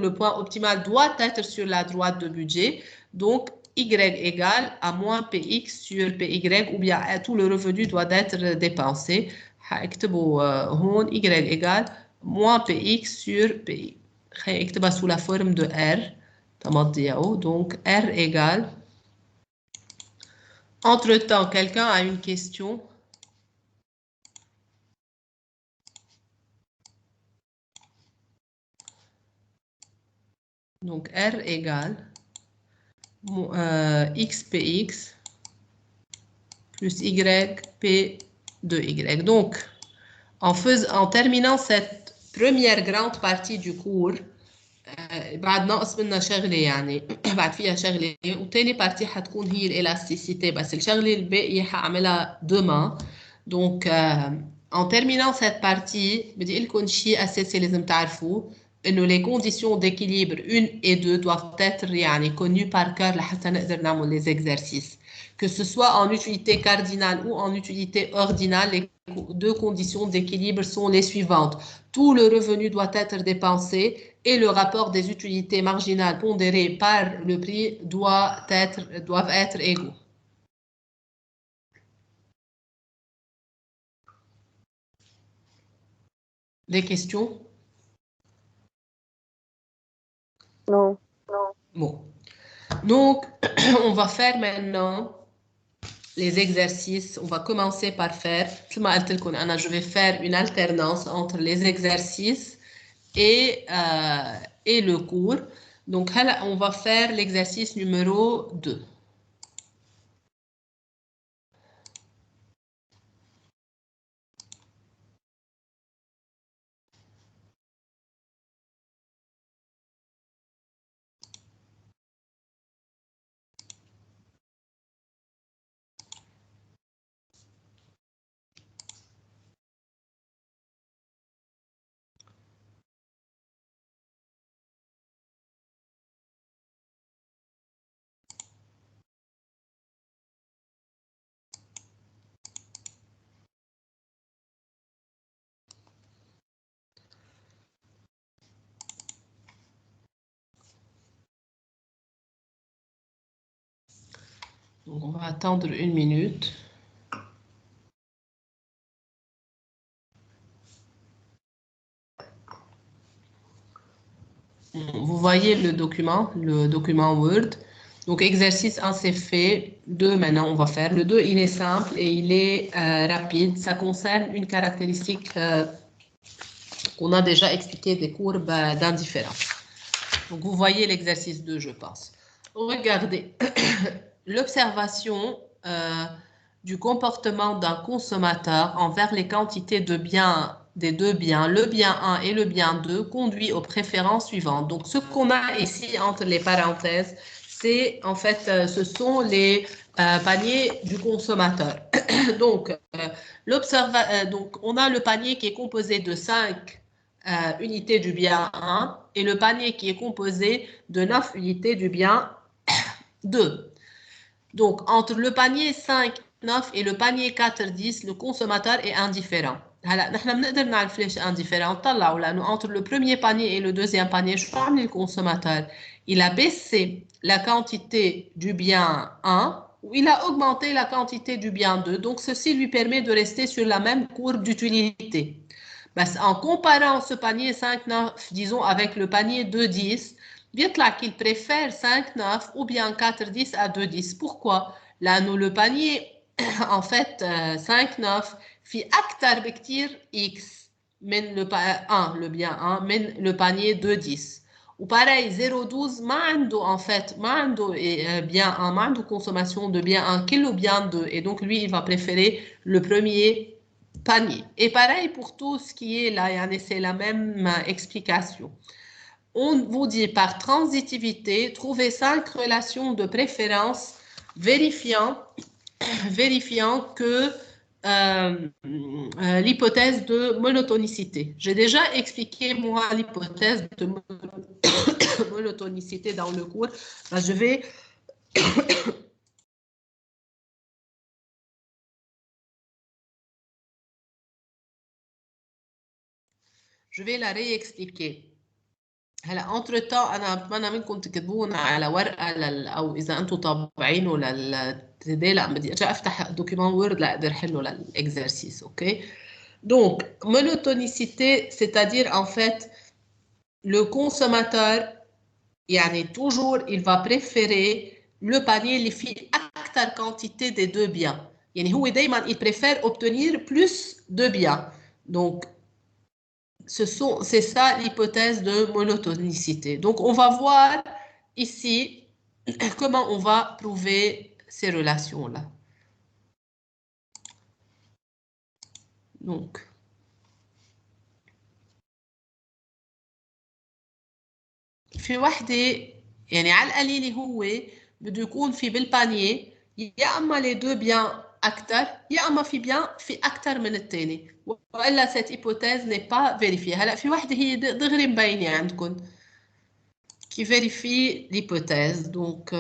le point optimal doit être sur la droite de budget. Donc, Y égale à moins PX sur PY, ou bien tout le revenu doit être dépensé. Y égale moins PX sur PY. Sous la forme de R. Donc, R égale. Entre-temps, quelqu'un a une question? Donc, R égale XPX plus YP de Y. Donc, en terminant cette première grande partie du cours, بعد ناقص منها شغله يعني بعد فيها شغله وثاني بارتي حتكون هي الالاستيسيتي بس الشغله الباقيه حاعملها demain. Donc en terminant cette partie بدي اقول لكم شيء اساسي لازم تعرفوه انه les conditions d'équilibre 1 et 2 doivent être يعني connues par cœur لحتى نقدر نعمل les exercices. Que ce soit en utilité cardinale ou en utilité ordinale, les deux conditions d'équilibre sont les suivantes. Tout le revenu doit être dépensé et le rapport des utilités marginales pondérées par le prix doivent être égaux. Des questions? Non. Bon. Donc, on va faire maintenant les exercices. On va commencer par faire, je vais faire une alternance entre les exercices et le cours. Donc, on va faire l'exercice numéro 2. Donc, on va attendre une minute. Vous voyez le document Word. Donc, exercice 1, c'est fait. 2, maintenant, on va faire. Le 2, il est simple et il est rapide. Ça concerne une caractéristique qu'on a déjà expliquée des courbes d'indifférence. Donc, vous voyez l'exercice 2, je pense. Regardez. L'observation du comportement d'un consommateur envers les quantités de biens des deux biens, le bien 1 et le bien 2, conduit aux préférences suivantes. Donc, ce qu'on a ici entre les parenthèses, c'est en fait, ce sont les paniers du consommateur. Donc, donc, on a le panier qui est composé de 5 unités du bien 1 et le panier qui est composé de 9 unités du bien 2. Donc, entre le panier 5, 9 et le panier 4, 10, le consommateur est indifférent. هلا نحن بنقدر نعرف ليش indifférent. طلعوا لأنه entre le premier panier et le deuxième panier, شو عمل le consommateur? Il a baissé la quantité du bien 1 ou il a augmenté la quantité du bien 2. Donc, ceci lui permet de rester sur la même courbe d'utilité. En comparant ce panier 5, 9, disons, avec le panier 2, 10, بيطلع qu'il préfère 5, 9 ou bien 4, 10 à 2, 10. Pourquoi? Là, nous, le panier, en fait, 5, 9, في أكتر بكتير X من le 1, le bien 1, من le panier 2, 10. Ou pareil, 0,12, ما عنده, en fait, ما عنده bien 1, ما عنده consommation de bien 1, qu'il le bien 2. Et donc, lui, il va préférer le premier panier. Et pareil pour tout ce qui est là, c'est la même explication. On vous dit par transitivité, trouvez 5 relations de préférence vérifiant que l'hypothèse de monotonicité. J'ai déjà expliqué, moi, l'hypothèse de monotonicité dans le cours. Je vais la réexpliquer. هلا entre temps انا بتمنى منكم تكتبون على ورقه او اذا انتم طابعينه للتدي لا بدي ارجع افتح دوكيومون وورد لاقدر احله للاكزرسيس. اوكي donc monotonicité c'est-à-dire en fait le consommateur يعني toujours il va préférer le panier اللي فيه اكثر quantité des deux biens يعني هو دايما il préfère obtenir plus de biens. Donc c'est ça l'hypothèse de monotonicité. Donc, on va voir ici comment on va prouver ces relations-là. Donc, في وحدة يعني على القليل هو بده يكون في بالبانيه يا اما les deux biens أكثر يا اما في bien في أكثر من الثاني والا cette hypothèse n'est pas vérifiée. هلا في وحدة هي دغري مبينة عندكم qui vérifie l'hypothèse. Donc,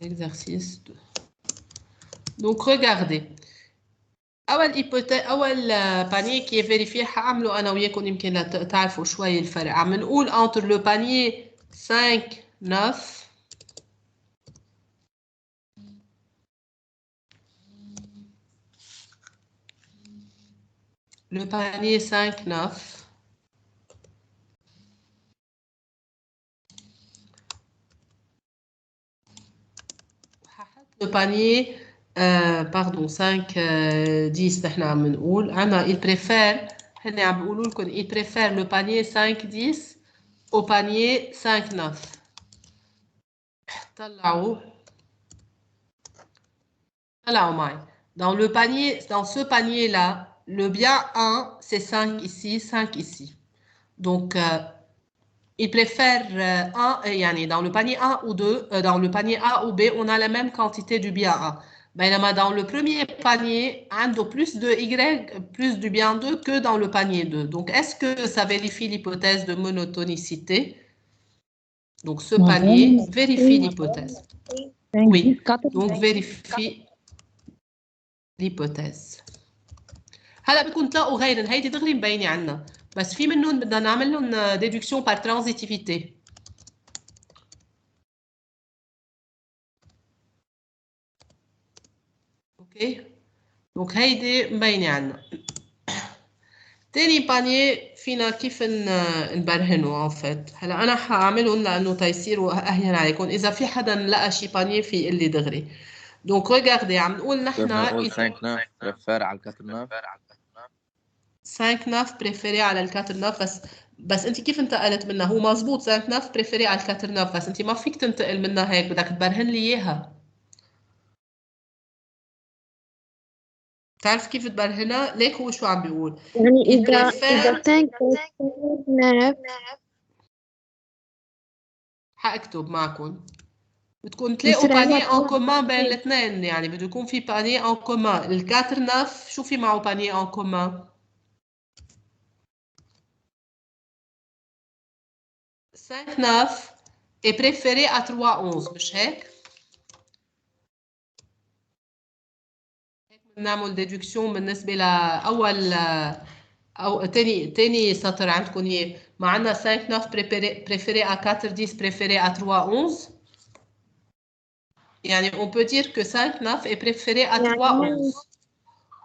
l'exercice 2. Donc, regardez. أول panier qui est vérifié هعمله أنا وياكم يمكن تعرفوا شوي الفرق. عم نقول entre le panier 5, 9 le panier 5, 9 le panier pardon 5 10 نحن عم نقول أنا il préfère هن عم بيقولوا لكم il préfère le panier 5 10 au panier 5 9. طلعوا معي dans ce panier là le bien 1 c'est 5 ici 5 ici. Donc il préfère dans le panier A ou 2 dans le panier A ou B on a la même quantité du bien 1. بينما dans le premier panier, عنده plus de Y, plus du bien 2 que dans le panier 2. Donc, est-ce que ça vérifie l'hypothèse de monotonicité? Donc, ce panier vérifie l'hypothèse. Oui, donc vérifie l'hypothèse. هلا بدكم تلاقوا غيرن هيدي دغري مبينة عنا بس في منهم بدنا نعمل لهم déduction par transitivité. اوكي دونك هيدي مبينه عنا. تاني بانيه فينا كيف نبرهنه ان فيت. هلا انا حاعملهم لانه تيصيروا اهين عليكم. اذا في حدا لقى شي بانيه في يقول لي دغري. دونك ريغاردي عم نقول نحن 5 9 بريفير على 4 9 5 9 بريفيري على ال 4 9 بس انت كيف انتقلت منها؟ هو مزبوط 5 9 بريفيري على ال 4 9 بس انت ما فيك تنتقل منها هيك، بدك تبرهن لي اياها. بتعرف كيف تبرهنها؟ ليك هو شو عم بيقول؟ يعني إذا يبريفير 5 9 حاكتب معكم بدكم تلاقوا بصير عليها بانيه ان كومان بين الاثنين، يعني بده يكون في بانيه ان كومان. ال 4 9 شو في معه بانيه ان كومان؟ 5 9 est préféré à 3 11 مش هيك؟ نعمل ديدكسيون بالنسبة لأول أو تاني سطر عندكم اياه. ما عندنا 5 9 préféré à 4 10 préféré à 3 11. يعني on peut dire que 5 9 est préféré à 3 11.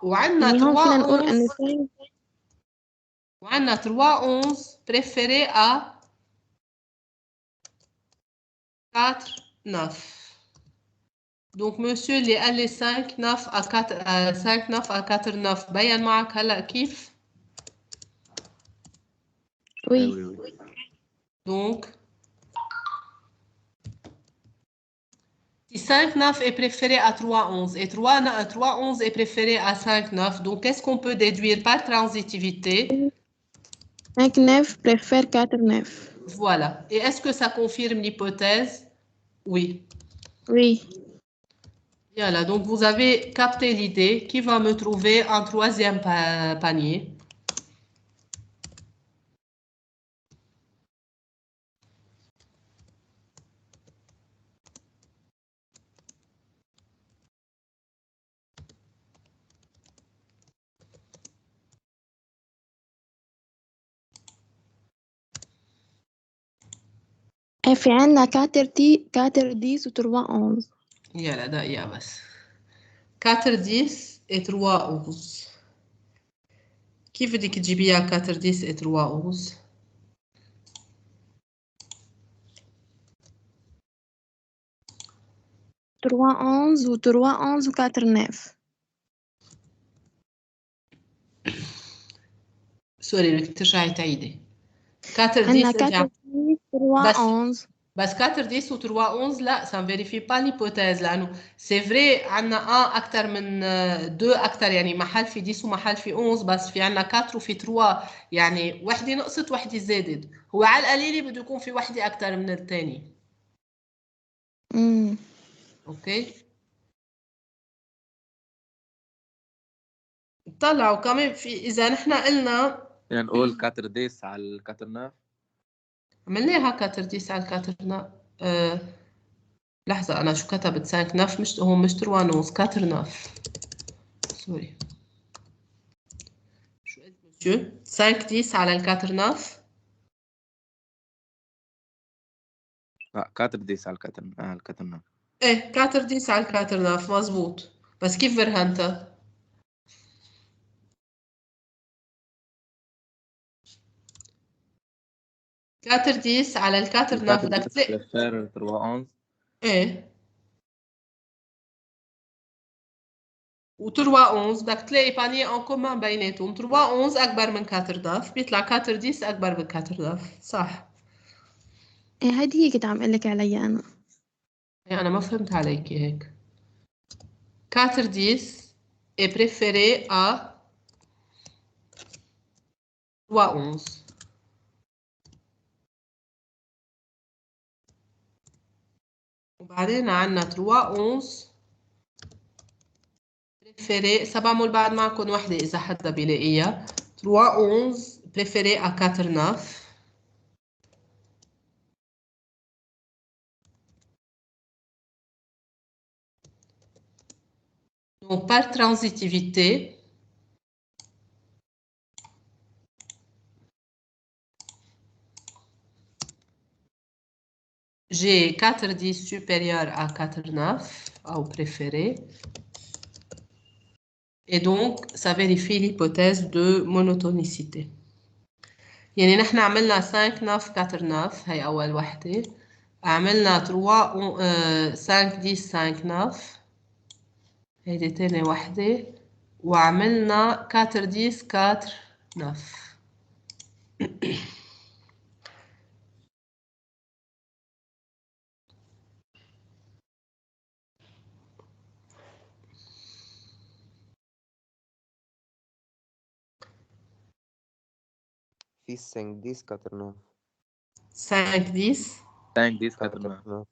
وعندنا يعني هون 3 فينا نقول 11 إنه 5 وعندنا 3 11 préféré à 4 9. Donc monsieur اللي قال لي 5 9 à 4 5 9 à 4 9 بين معك هلا كيف؟ oui. Donc si 5 9 est préféré à 3 11 et 3 11 est préféré à 5 9, donc qu'est-ce qu'on peut déduire par transitivité? 5 9 préfère 4 9. Voilà. Et est-ce que ça confirme l'hypothèse? Oui. Oui. Voilà, donc vous avez capté l'idée. Qui va me trouver un troisième panier? في عنا 4 10 و 3 11. يلا دقيقة بس. 4 10 et 3 11. كيف بدك تجيبيها 4 10 et 3 11؟ 3 11 و 3 11 و 4 9. سوري بدك ترجعي تعيدي. 4 عنا 10 4 10 3 بس 11. بس 4 10 و 3 11 لا ça ne vérifie pas l'hypothèse لأنه c'est vrai عنا 1 أكتر من 2 أكتر، يعني محل في 10 ومحل في 11 بس في عنا 4 وفي 3 يعني وحدة نقصت وحدة زادت. هو على القليلة بده يكون في وحدة أكتر من الثاني. أوكي. طلعوا كمان في إذا نحن قلنا يعني نقول 4 10 على ال 4 9. عملناها 4 10 على 4 9. لحظة أنا شو كتبت 5 9 مش هو مش 3 11 4 9 سوري. شو قلت مسيو؟ 5 10 على ال 4 9. لا 4 10 على ال 4 9. ايه 4 10 على ال 4 9 مزبوط. بس كيف برهنتها؟ كاتر 10 على ال 4 9 بدك تلاقي بريفير 3 11. ايه و 3 11 بدك تلاقي بانيه ان كومان بيناتهم. 3 11 اكبر من 4 9 بيطلع 4 10 اكبر من 4 9 صح. هذه هي كنت عم اقول لك عليها انا. يعني انا ما فهمت عليكي هيك. 4 10 est préféré à 3 11. وبعدين عنا 3 11 بريفيري سبعمل بعد معكم وحدة إذا حدا بيلاقيها. 3 11 بريفيري à 4 9. Donc par transitivité, j'ai 4 10 supérieur à 4 9 au préféré. Et donc, ça vérifie l'hypothèse de monotonicité. يعني نحن عملنا 5 9 4 9 هي أول وحدة. عملنا 3 5 10 5 9 هيدي تاني وحدة. وعملنا 4 10 4 9. في 5 10 4 9 5 10 5 10 4 9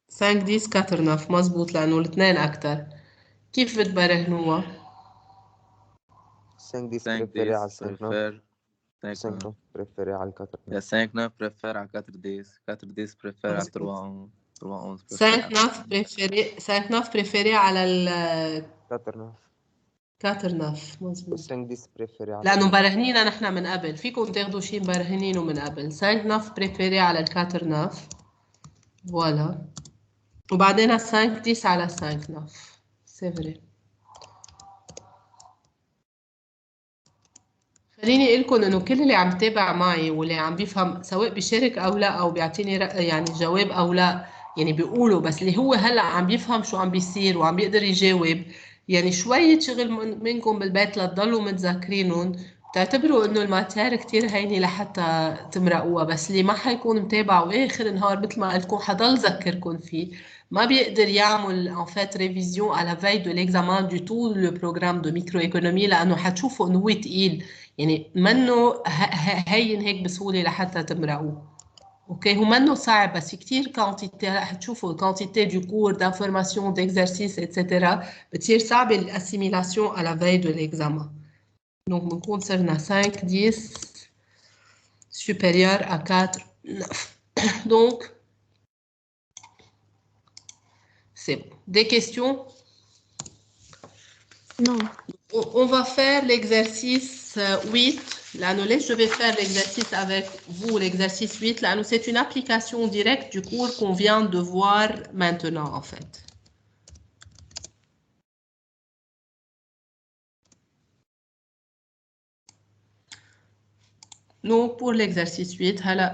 5 10 4 9 مظبوط لأنه الاثنين أكتر. كيف بتبرهنوها؟ 5 10 5 بريفيري على 10 5 9 préfère 5 5 9 بريفيري على 4 9 5 9 préfère à 4 10 4 10 préfère à 3 11 3 11 préfère 5 9 préféré 5 9 préféré على ال 4 9 4 9 مظبوط. 5 10 بريفيري على لأنه مبرهنينها نحن من قبل، فيكم تاخدوا شيء مبرهنينه من قبل. 5 9 بريفيري على ال 4 9 فوالا، وبعدين 5 10 على 5 9 سي فري. خليني اقول لكم انه كل اللي عم تابع معي واللي عم بيفهم سواء بيشارك او لا او بيعطيني يعني جواب او لا، يعني بيقولوا بس اللي هو هلا عم بيفهم شو عم بيصير وعم بيقدر يجاوب، يعني شوية شغل منكم بالبيت لتضلوا متذكرينهم، بتعتبروا انه الماتير كتير هينة لحتى تمرقوها، بس اللي ما حيكون متابع واخر النهار مثل ما قلت لكم حضل ذكركم فيه ما بيقدر يعمل en fait révision à la veille de l'examen du tout le programme de microéconomie لانه حتشوفوا انه هو تقيل، يعني منه هين هيك بسهولة لحتى تمرقوه. اوكي هو منه صعب بس في كتير كونتيتي، رح تشوفوا كونتيتي دو كور دانفورماسيون ديكزرسيس اتسيتيرا بتصير صعبة الاسيميلاسيون à la veille de l'examen. Donc بنكون صرنا 5 10 supérieur à 4 9. Donc c'est bon. Des questions? Non. On va faire l'exercice 8. Là, je vais faire l'exercice avec vous, l'exercice 8. Là, c'est une application directe du cours qu'on vient de voir maintenant, en fait. Donc, pour l'exercice 8, là,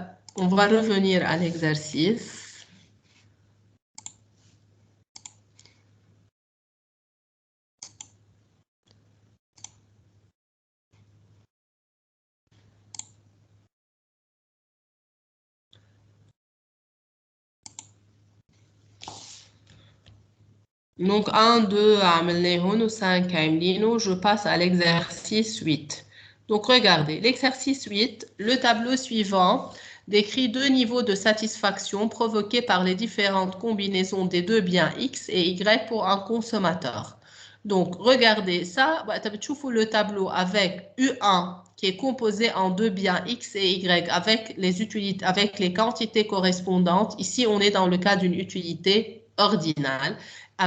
on va revenir à l'exercice. Donc, 1, 2, عملناهم, 5, عملينه, je passe à l'exercice 8. Donc, regardez, l'exercice 8, le tableau suivant décrit deux niveaux de satisfaction provoqués par les différentes combinaisons des deux biens X et Y pour un consommateur. Donc, regardez ça, tu vois le tableau avec U1 qui est composé en deux biens X et Y avec les quantités correspondantes. Ici, on est dans le cas d'une utilité ordinale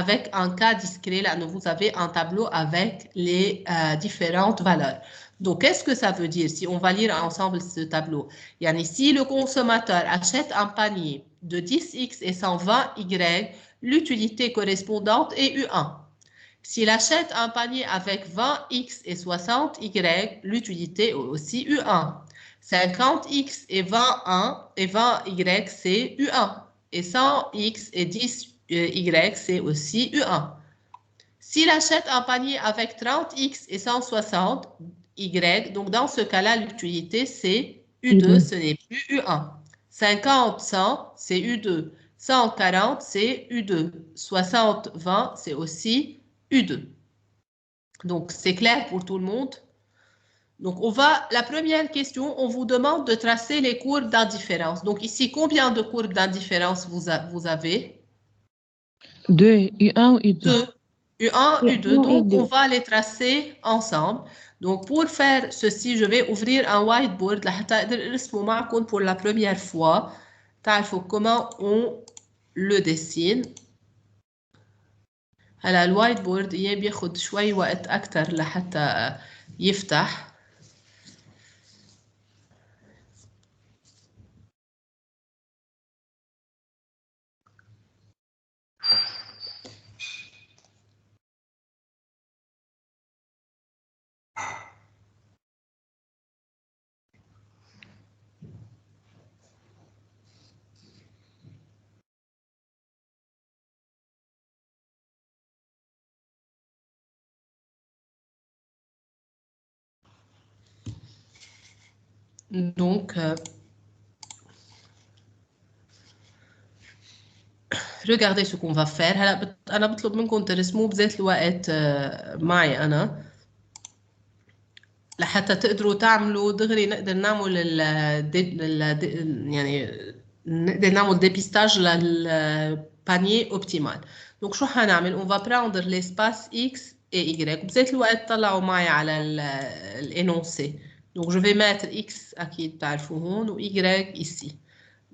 avec un cas discret. Là, vous avez un tableau avec les différentes valeurs. Donc, qu'est-ce que ça veut dire si on va lire ensemble ce tableau? Yani, si le consommateur achète un panier de 10X et 120Y, l'utilité correspondante est U1. S'il achète un panier avec 20X et 60Y, l'utilité est aussi U1. 50X et 20Y, c'est U1. Et 100X et 10Y, c'est aussi U1. S'il achète un panier avec 30X et 160Y, donc dans ce cas-là, l'utilité, c'est U2, ce n'est plus U1. 50, 100, c'est U2. 140, c'est U2. 60, 20, c'est aussi U2. Donc, c'est clair pour tout le monde? Donc, la première question, on vous demande de tracer les courbes d'indifférence. Donc, ici, combien de courbes d'indifférence vous avez? 2, U1 ou U2? 2. U1, U2. Donc, on va les tracer ensemble. Donc, pour faire ceci, je vais ouvrir un whiteboard pour la première fois. Comment on le dessine. هلا الوايت بياخد شوي وقت أكتر لحتى يفتح. Donc, regardez ce qu'on va faire. هلا أنا بطلب منكم ترسموه بذات الوقت معي أنا لحتى تقدروا تعملوا دغري نقدر نعمل يعني نقدر نعمل ديبيستاج للبانيي اوبتيمال. دونك شو حنعمل؟ on va prendre l'espace x et y. بذات الوقت طلعوا معي على l'énoncé. Donc je vais mettre x أكيد بتعرفوا هون و y ici.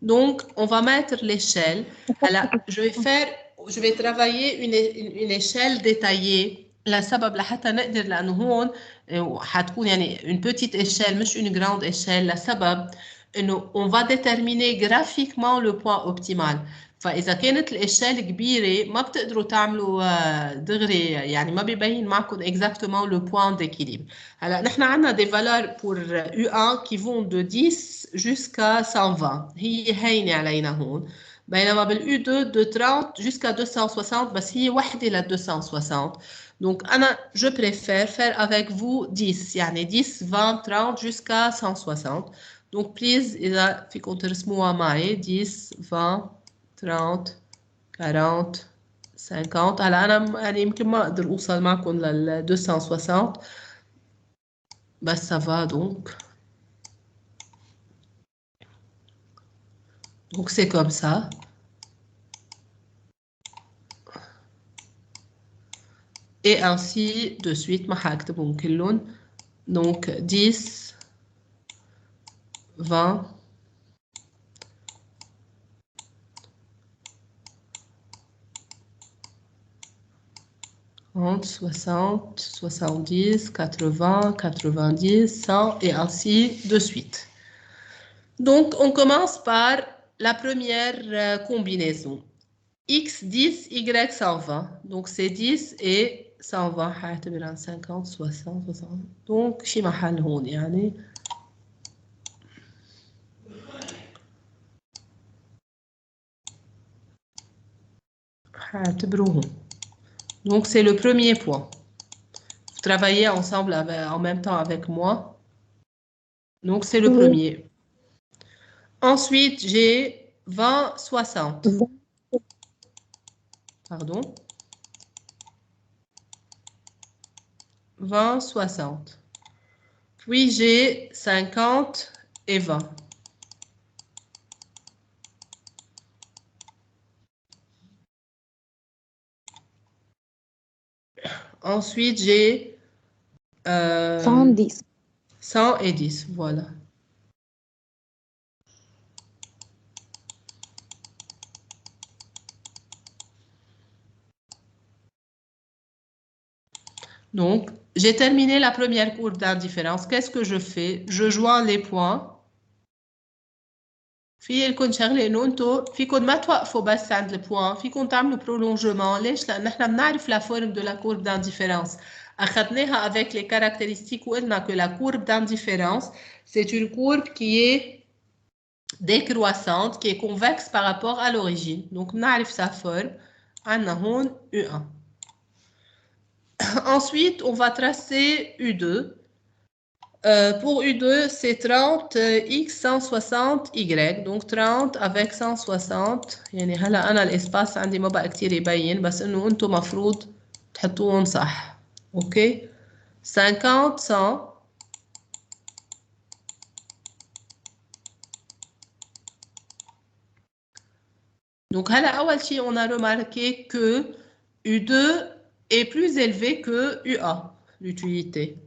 Donc on va mettre l'échelle. هلا je vais travailler une échelle détaillée. لسبب لحتى نقدر لأنه هون حتكون يعني une petite échelle مش une grande échelle لسبب إنه on va déterminer graphiquement le point optimal. فإذا كانت الإشالة كبيرة ما بتقدروا تعملوا دغري يعني ما بيبين معكم exactement le point d'équilibre. هلا نحن عندنا des valeurs pour U1 qui vont de 10 jusqu'à 120 هي هينة علينا هون. بينما بال U2 de 30 jusqu'à 260 بس هي وحدة ل 260. Donc, je préfère faire avec vous 10, يعني 10, 20, 30 jusqu'à 160. Donc, please, إذا فيكم ترسموها معي 10, 20, 30, 40, 50. هلا أنا يعني يمكن ما أقدر أوصل معكم لل 260 بس ça va donc. Donc, c'est comme ça. Et ainsi de suite, ما حاكتبهم كلهم. Donc 10, 20, 30, 60, 70, 80, 90, 100 et ainsi de suite. Donc on commence par la première combinaison. X 10, Y 120. Donc c'est 10 et 120 حاعتبر 50 60 60. Donc شي محل هون يعني حاعتبره هون. Donc c'est le premier point. Vous travaillez ensemble en même temps avec moi. Donc c'est le premier. Ensuite j'ai 20 60. Pardon. 20, 60. Puis j'ai 50 et 20. Ensuite, j'ai 110. 100 et 10, voilà. Donc, j'ai terminé la première courbe d'indifférence. Qu'est-ce que je fais? Je joins les points. في لكم شغله انه انتم فيكم ما توقفوا بس عند البوان، فيكم تعملوا برولونجمون. ليش؟ لان نحن بنعرف لا فورم دو لا كورب d'indifférence. اخذناها avec les caractéristiques وقلنا que la courbe d'indifférence c'est une courbe qui est décroissante, qui est convexe par rapport à l'origine. Donc بنعرف sa forme. عندنا هون U1. Ensuite, on va tracer U2. Pour U2, c'est 30 X 160 Y. Donc 30 avec 160. يعني هلا أنا الإسباس عندي ما بقى كتير يبين بس إنه أنتم مفروض تحطوهم صح. أوكي. 50 100. Donc هلا أول شيء on a remarqué que U2 est plus élevé que UA, l'utilité.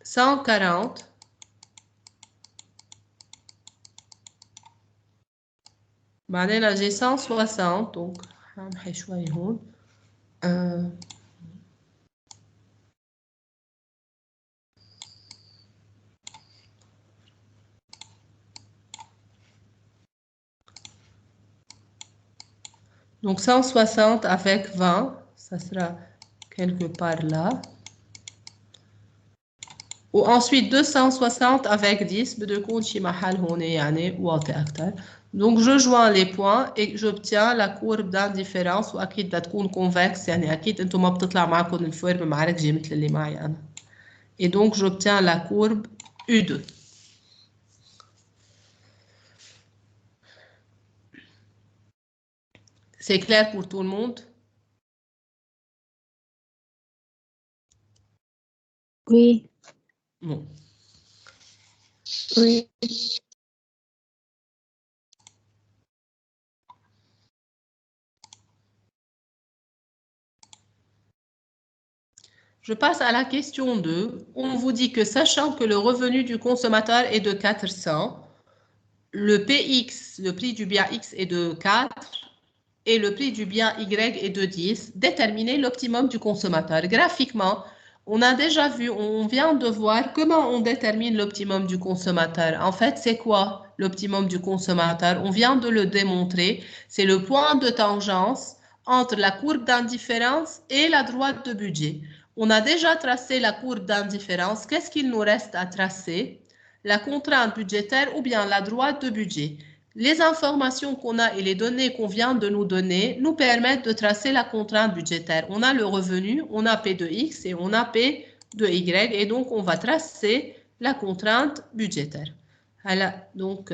140. بعدين j'ai 160 donc هنمحي شوي هون. Donc 160 avec 20, ça sera quelque part là. Ou ensuite 260 avec 10 بده يكون شي محل هون يعني واطي أكتر. Donc je joins les points et j'obtiens la courbe d'indifférence وأكيد بدها تكون convexe يعني أكيد أنتم ما بتطلع معكم الفورم معركجة مثل اللي معي أنا. Et donc j'obtiens la courbe U2. C'est clair pour tout le monde? Oui. Bon. Oui. Je passe à la question 2. On vous dit que sachant que le revenu du consommateur est de 400, le PX, le prix du bien X est de 4 et le prix du bien Y est de 10, déterminez l'optimum du consommateur. Graphiquement, on a déjà vu, on vient de voir comment on détermine l'optimum du consommateur. En fait, c'est quoi l'optimum du consommateur? On vient de le démontrer. C'est le point de tangence entre la courbe d'indifférence et la droite de budget. On a déjà tracé la courbe d'indifférence. Qu'est-ce qu'il nous reste à tracer? La contrainte budgétaire ou bien la droite de budget. Les informations qu'on a et les données qu'on vient de nous donner nous permettent de tracer la contrainte budgétaire. On a le revenu, on a P de X et on a P de Y et donc on va tracer la contrainte budgétaire. Alors, donc,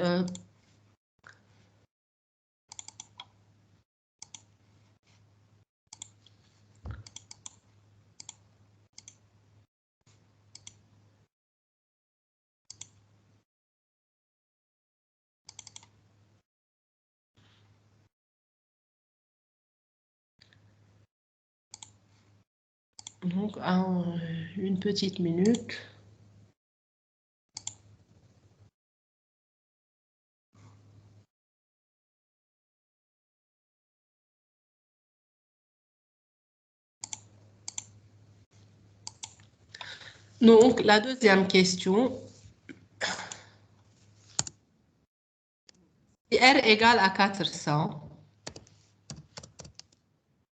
une petite minute. Donc, la deuxième question. Si R égale à 400,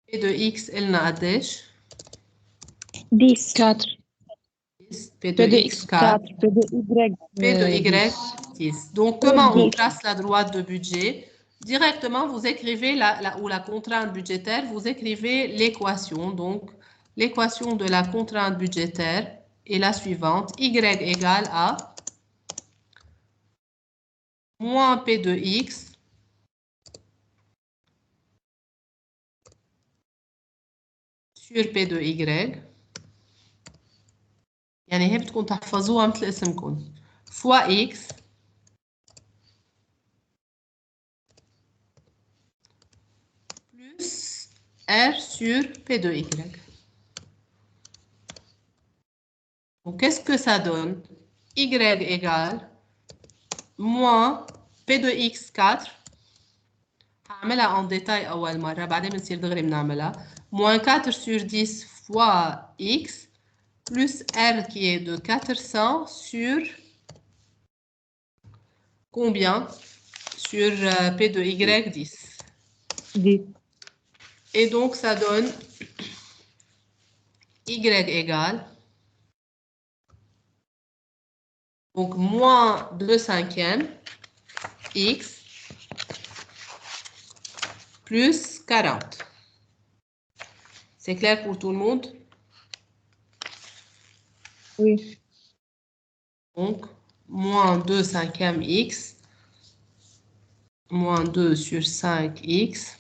P de X, elle n'a قديش 10. 4 P de X 4, P de Y P de Y 10. Donc, comment on 10. trace la droite de budget? Directement, vous écrivez la contrainte budgétaire, vous écrivez l'équation. Donc, l'équation de la contrainte budgétaire est la suivante. Y égale à moins P de X sur P de Y. يعني هي بتكون تحفظوها مثل اسمكم. Fois X plus R sur P de Y. Donc, qu'est-ce que ça donne? Y égale moins P de X 4. هعملها en détail أول مرة بعدين بنصير دغري بنعملها. Moins 4 sur 10 fois X plus R qui est de 400 sur combien? Sur P de Y 10. 10. Et donc, ça donne Y égale donc moins 2/5 X plus 40. C'est clair pour tout le monde? Oui. Donc, moins 2/5 X moins 2 sur 5X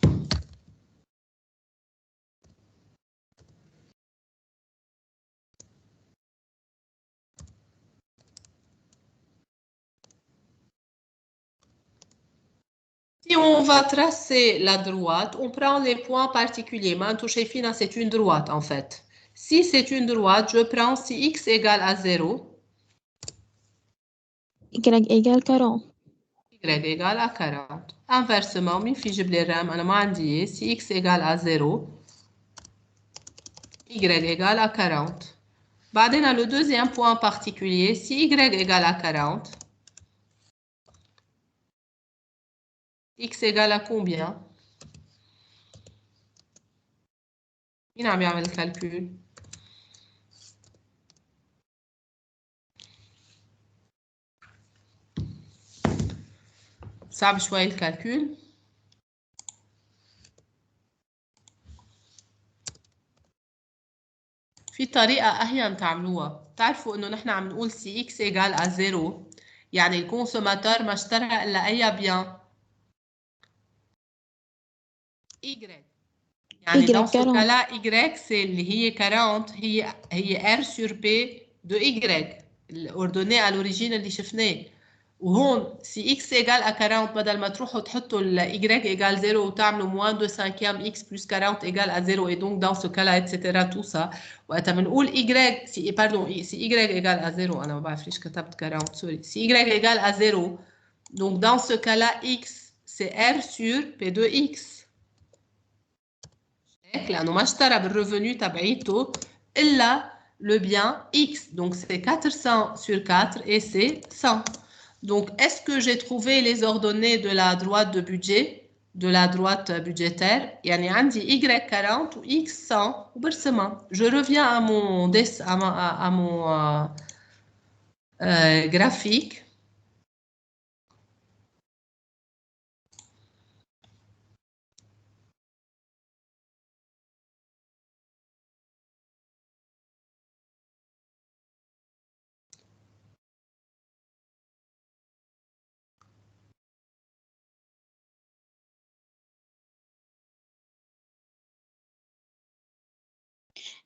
Si on va tracer la droite, on prend les points particuliers. C'est une droite en fait. Si c'est une droite, je prends si x égale à 0. Y égale 40. Y égale à 40. Inversement, si x égale à 0, y égale à 40. بعدين, le deuxième point particulier, si y égale à 40, x égale à combien? مين عم يعمل الكالكول؟ صعب شوي الكالكول. في طريقة أهين تعملوها. بتعرفوا إنه نحن عم نقول سي إكس إيجال à 0 يعني الكونسوماتور ما اشترى إلا أي بيان. Y. يعني Y dans ce 40. cas-là, Y, c'est اللي هي 40 هي R sur P de Y ordonnée à l'origine اللي شفناه. وهون si X égale à 40 بدل ما تروحوا تحطوا ال Y égale 0 وتعملوا moins de 5e X plus 40 égale à 0 et donc dans ce cas-là etc. tout ça. وقتها بنقول Y si Y égale à 0 أنا ما بعرف ليش كتبت 40 سوري. Si Y égale à 0 donc dans ce cas-là X c'est R sur P de X. لأنه ما اشترى بالرevenu تبعيته إلا le bien X. Donc, c'est 400 sur 4 et c'est 100. Donc, est-ce que j'ai trouvé les ordonnées de la droite de budget, de la droite budgétaire? يعني عندي Y 40 ou X 100 وبرسمها. Je reviens à mon, à mon graphique.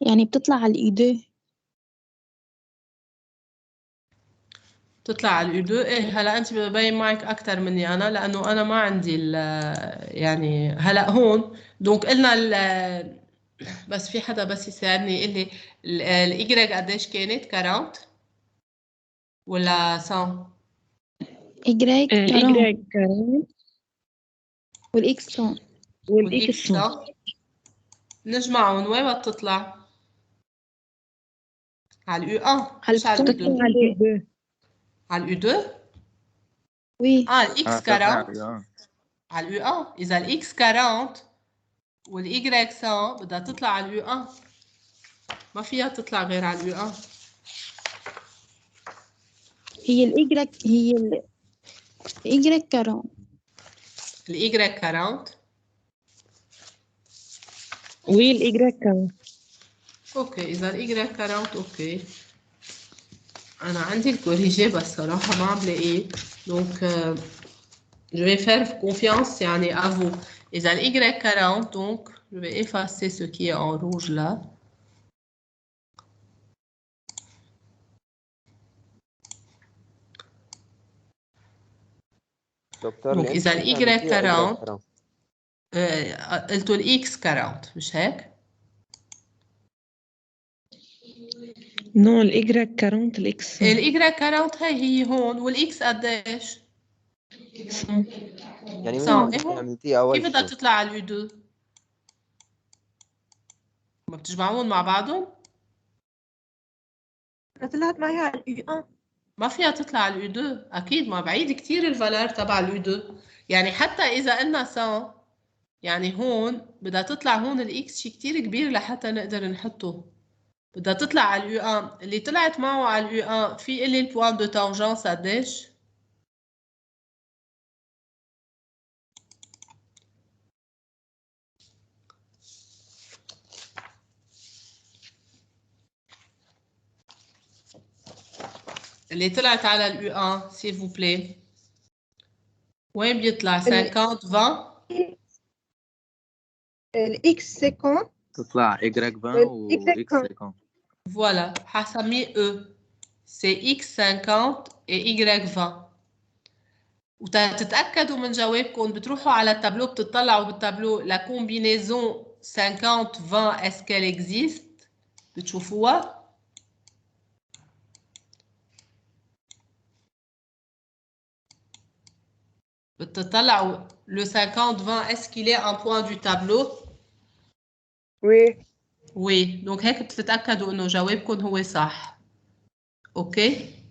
يعني بتطلع على الإيديه. تطلع على الU2 ايه هلا انت ببين معك اكثر مني انا لانه انا ما عندي يعني هلا هون دونك قلنا بس في حدا بس يساعدني يقول لي الY قديش كانت 40 ولا 100 Y 40 Y 40 والإكس 100. والإكس 100. نجمعهم وين بتطلع؟ على الU1 مش على بتطلع الU2 على الU2. على الU2 وي الX 40 على الU1 إذا الX 40 والY 100 بدها تطلع على الU1 ما فيها تطلع غير على الU1 هي الإجرك هي الإجرك 40 الY 40 والY 40. اوكي اذا الY 40 اوكي انا عندي الكوريجي بس صراحه ما عم بلاقيه دونك je vais faire confiance يعني à vous اذا الY 40 donc je vais effacer ce qui est en rouge là دكتور donc اذا الY 40 40 قلتوا الX 40 مش هيك؟ نو الY 40 الإكس 100. الY 40 هي هون والX قديش؟ يعني من صح. اللي عملتيه اول كيف بدها شيء تطلع على الU2؟ ما بتجمعون مع بعضهم؟ طلعت معي على الU1. ما فيها تطلع على الU2 أكيد ما بعيد كتير الفالور تبع الU2 يعني حتى إذا قلنا 100 يعني هون بدها تطلع هون الإكس شي كتير كبير لحتى نقدر نحطه بدها تطلع على الU1 اللي طلعت معه على الU1 في إلي البوان دو تانجنس قديش؟ اللي طلعت على الU1 s'il vous plaît وين بيطلع 50 20 الإكس 50 تطلع Y 20 و X 50 voilà حسميه E c'est X 50 et Y 20 وتتأكدوا من جوابكم بتروحوا على التابلو بتطلعوا بالتابلو la combinaison 50-20 est-ce qu'elle existe بتشوفوها بتطلعوا le 50-20 est-ce qu'il est un point du tableau Oui. oui donc هيك بتتأكدوا انه جوابكم هو صح اوكي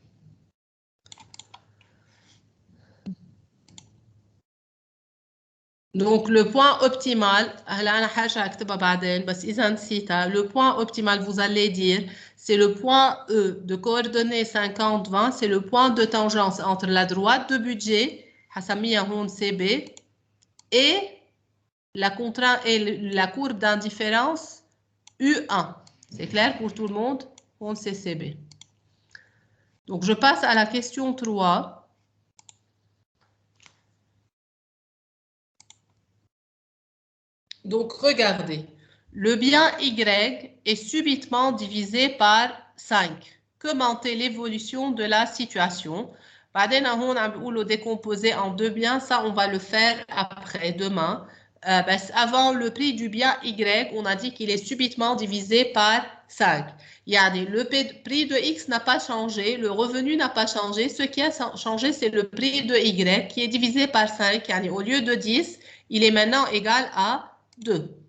Donc, le point optimal, أنا حاجة أكتبها بعدين بس إذا نسيتها le point optimal, vous allez dire c'est le point E de coordonnées 50-20 c'est le point de tangence entre la droite de budget حسميها هون CB et la contrainte et la courbe d'indifférence U1 c'est clair pour tout le monde هون c'est CB donc je passe à la question 3 Donc, regardez. Le bien Y est subitement divisé par 5. Commentez l'évolution de la situation. بعدين هون عم بيقولوا décomposer en deux biens, ça on va le faire après, demain. Avant le prix du bien Y, on a dit qu'il est subitement divisé par 5. Yani, le prix de X n'a pas changé, le revenu n'a pas changé. Ce qui a changé, c'est le prix de Y qui est divisé par 5. Yani, au lieu de 10, il est maintenant égal à 2.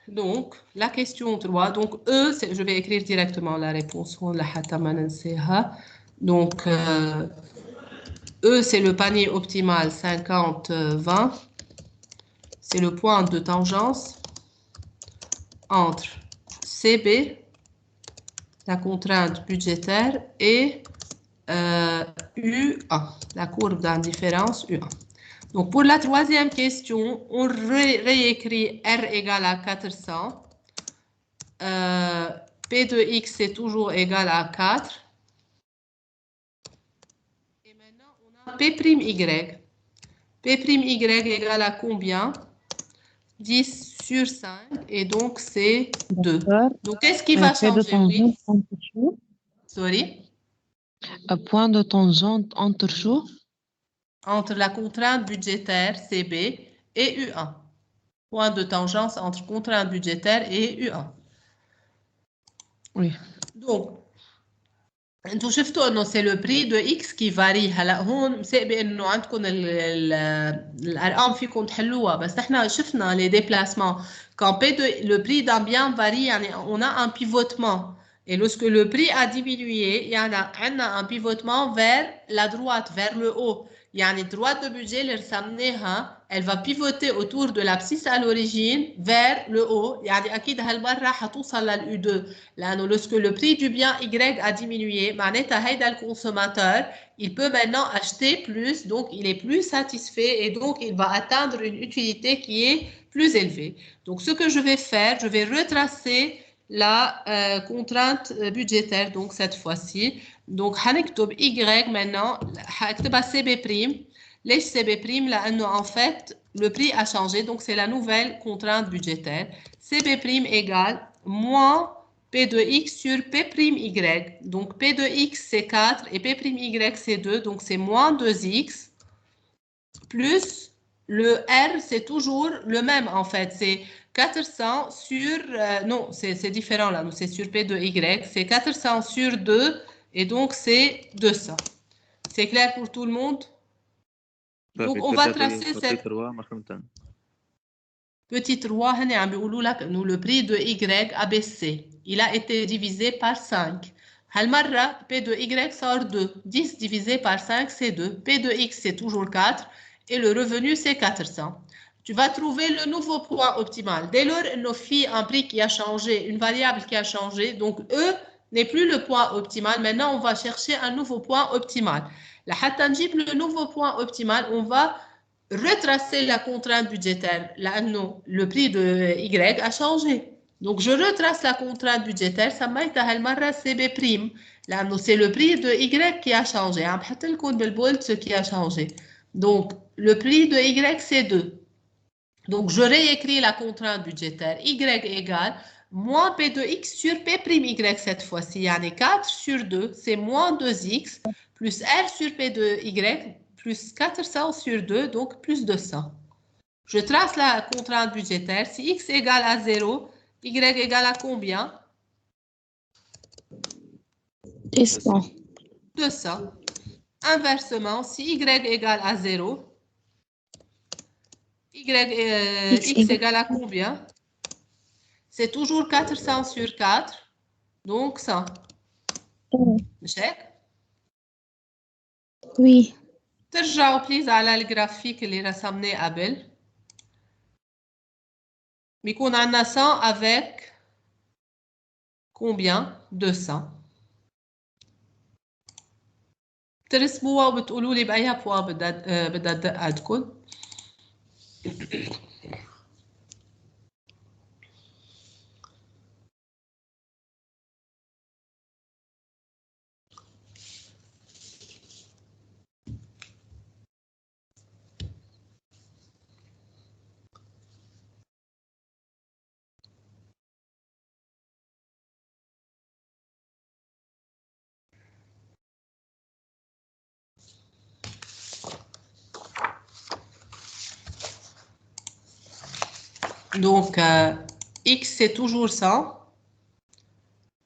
Donc, la question 3. Donc, E, je vais écrire directement la réponse. Donc, E, c'est le panier optimal 50-20. C'est le point de tangence entre CB, la contrainte budgétaire, et U1, la courbe d'indifférence U1. Donc, pour la troisième question, on réécrit R égale à 400. P de X est toujours égal à 4. Et maintenant, on a P'Y. P'Y égale à combien? 10 sur 5. Et donc, c'est 2. Donc, qu'est-ce qui va changer? Oui. Sorry. Un point de tangente entre jour? Entre la contrainte budgétaire CB et U1. Point de tangence entre contrainte budgétaire et U1. Oui. Donc, انتوا شفتوا انه c'est le prix de X qui varie. هلا هون مسابق انه عندكم الارقام فيكم تحلوها بس نحن شفنا les déplacements quand le prix d'un bien varie يعني on a un pivotement et lorsque le prix a diminué يعني عندنا un pivotement vers la droite vers le haut. يعني droite de budget اللي رسمناها elle va pivoter autour de l'abscisse à l'origine vers le haut. يعني أكيد هالمرة حتوصل لل U2 لأنه lorsque le prix du bien Y a diminué معناتها هيدا le consommateur il peut maintenant acheter plus donc il est plus satisfait et donc il va atteindre une utilité qui est plus élevée. Donc ce que je vais faire, je vais retracer la contrainte budgétaire donc cette fois-ci. Donc هنكتب Y maintenant هكتبها CB'. ليش CB'? لأنه en fait le prix a changé donc c'est la nouvelle contrainte budgétaire. CB' égale moins P de X sur P'Y. Donc P de X c'est 4 et P'Y c'est 2 donc c'est moins 2X plus le R c'est toujours le même en fait c'est 400 sur non c'est différent là c'est sur P de Y c'est 400 sur 2 et donc c'est 200. C'est clair pour tout le monde? Donc on va tracer cette petite roi, le prix de Y a baissé. Il a été divisé par 5. هالمرة P de Y sort 2. 10 divisé par 5 c'est 2. P de X c'est toujours 4 et le revenu c'est 400. Tu vas trouver le nouveau point optimal. Dès lors, il y a un prix qui a changé, une variable qui a changé, donc E n'est plus le point optimal. Maintenant, on va chercher un nouveau point optimal. La hatanjib, le nouveau point optimal, on va retracer la contrainte budgétaire. Là, non, le prix de Y a changé. Donc, je retrace la contrainte budgétaire. Ça m'a été CB'. Là, c'est le prix de Y qui a changé. Ce qui a changé. Donc, le prix de Y, c'est 2. Donc, je réécris la contrainte budgétaire. Y égale moins P de X sur P'Y cette fois-ci. Il y en a 4 sur 2, c'est moins 2X plus R sur P de Y plus 400 sur 2, donc plus 200. Je trace la contrainte budgétaire. Si X égale à 0, Y égale à combien? 200. 200. Inversement, si Y égale à 0, X égale à combien? C'est toujours 400 sur 4, donc 100. Check. Oui. ترجعوا بليز على الجرافيك اللي رسمناه قبل. بيكون عندنا 100 avec combien? 200. بترسموها وبتقولوا لي بأي بوا بدها تدق عندكم. Donc, X c'est toujours 100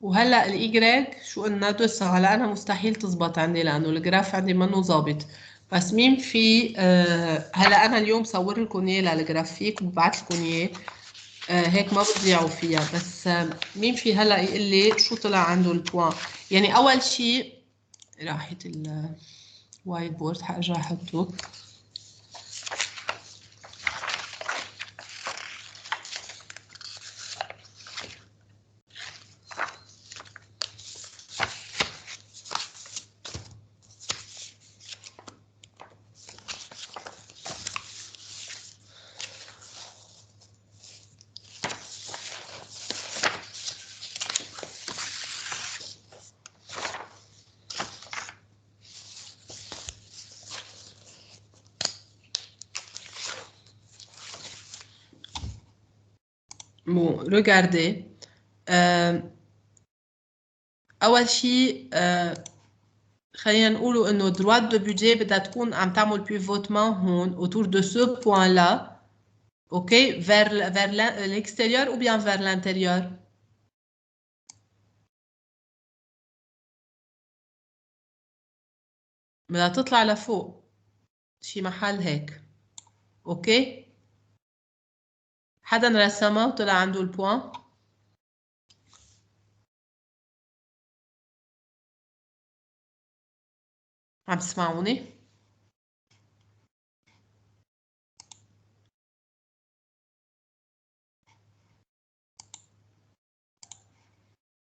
وهلا الY شو قلنا 200. هلا أنا مستحيل تزبط عندي لأنه الجراف عندي منه ظابط. بس مين في هلا أنا اليوم بصور لكم إياه للجرافيك وببعث لكم إياه هيك ما بتضيعوا فيها. بس مين في هلا يقول لي شو طلع عنده البوان؟ يعني أول شيء راحت الوايت بورد حأرجع أحطه. Bon, regardez. أول شيء خلينا نقولوا إنه droite de budget بدها تكون عم تعمل pivotement هون autour de ce point-là, ok, vers l'extérieur ou bien vers l'intérieur. بدها تطلع لفوق شي محل هيك، اوكي. حدا رسمها وطلع عنده البوان؟ عم تسمعوني؟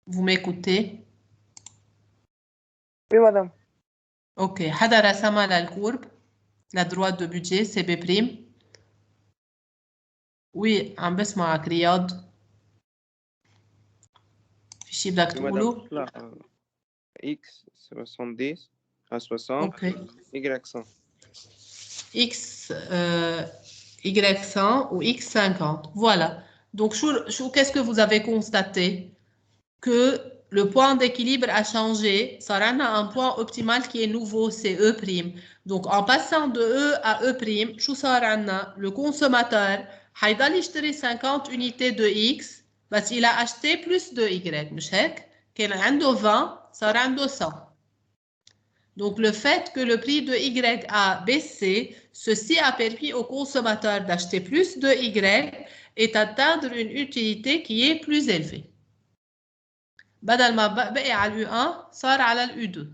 Vous m'écoutez? Oui, madame. اوكي، حدا رسمها للكورب la droite de budget CB prime؟ وي عم بسمعك رياض. في شي بدك تقوله؟ X 70 à 60 اوكي. Y 100. X Y100 ou X50. Voilà. Donc, qu'est-ce que vous avez constaté? Que le point d'équilibre a changé. Ça rend un point optimal qui est nouveau, c'est E'. Donc, en passant de E à E', ça rend le consommateur حيضل يشتري 50 unités de X, بس il a acheté plus de Y. مش هيك؟ كان عنده 20, صار عنده 100. Donc, le fait que le prix de Y a baissé, ceci a permis au consommateur d'acheter plus de Y et d'atteindre une utilité qui est plus élevée. بدل ما بقي على الU1 صار على الU2.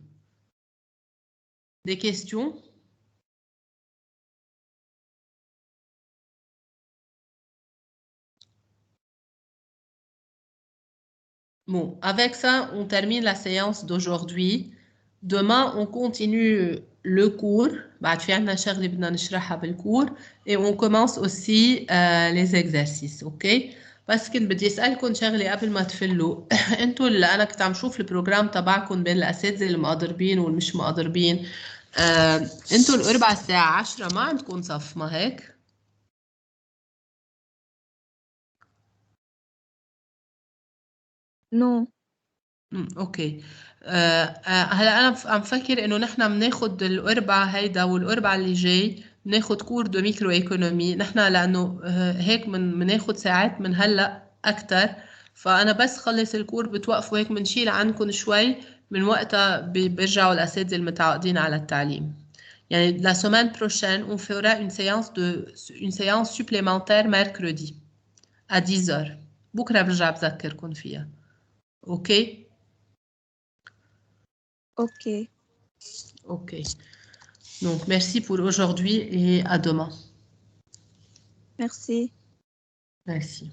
Des questions? Bon, avec ça, on termine la séance d'aujourd'hui. Demain, on continue le cours. بعد في عندنا شغلة بدنا نشرحها بالكور. Et on commence aussi les exercices, ok? بس كنت بدي أسألكم شغلة قبل ما تفلوا. انتوا اللي أنا كنت عم شوف البروجرام تبعكم بين الأساتذة المقدربين والمش مقدربين. انتوا الأربعاء الساعة 10 ما عندكم صف، ما هيك؟ نو. اوكي. هلا انا عم فكر انه نحن بناخذ الاربعاء هيدا والاربعاء اللي جاي بناخذ كور دو ميكرو ايكونومي نحن، لانه هيك بناخذ ساعات من هلا اكثر. فانا بس خلص الكور بتوقفوا هيك بنشيل عنكم شوي، من وقتها بيرجعوا الاساتذه المتعاقدين على التعليم. يعني la semaine prochaine on fera une séance supplémentaire mercredi à 10h. بكره برجع بذكركم فيها. اوكي. Ok. Ok. Donc, merci pour aujourd'hui et à demain. Merci. Merci.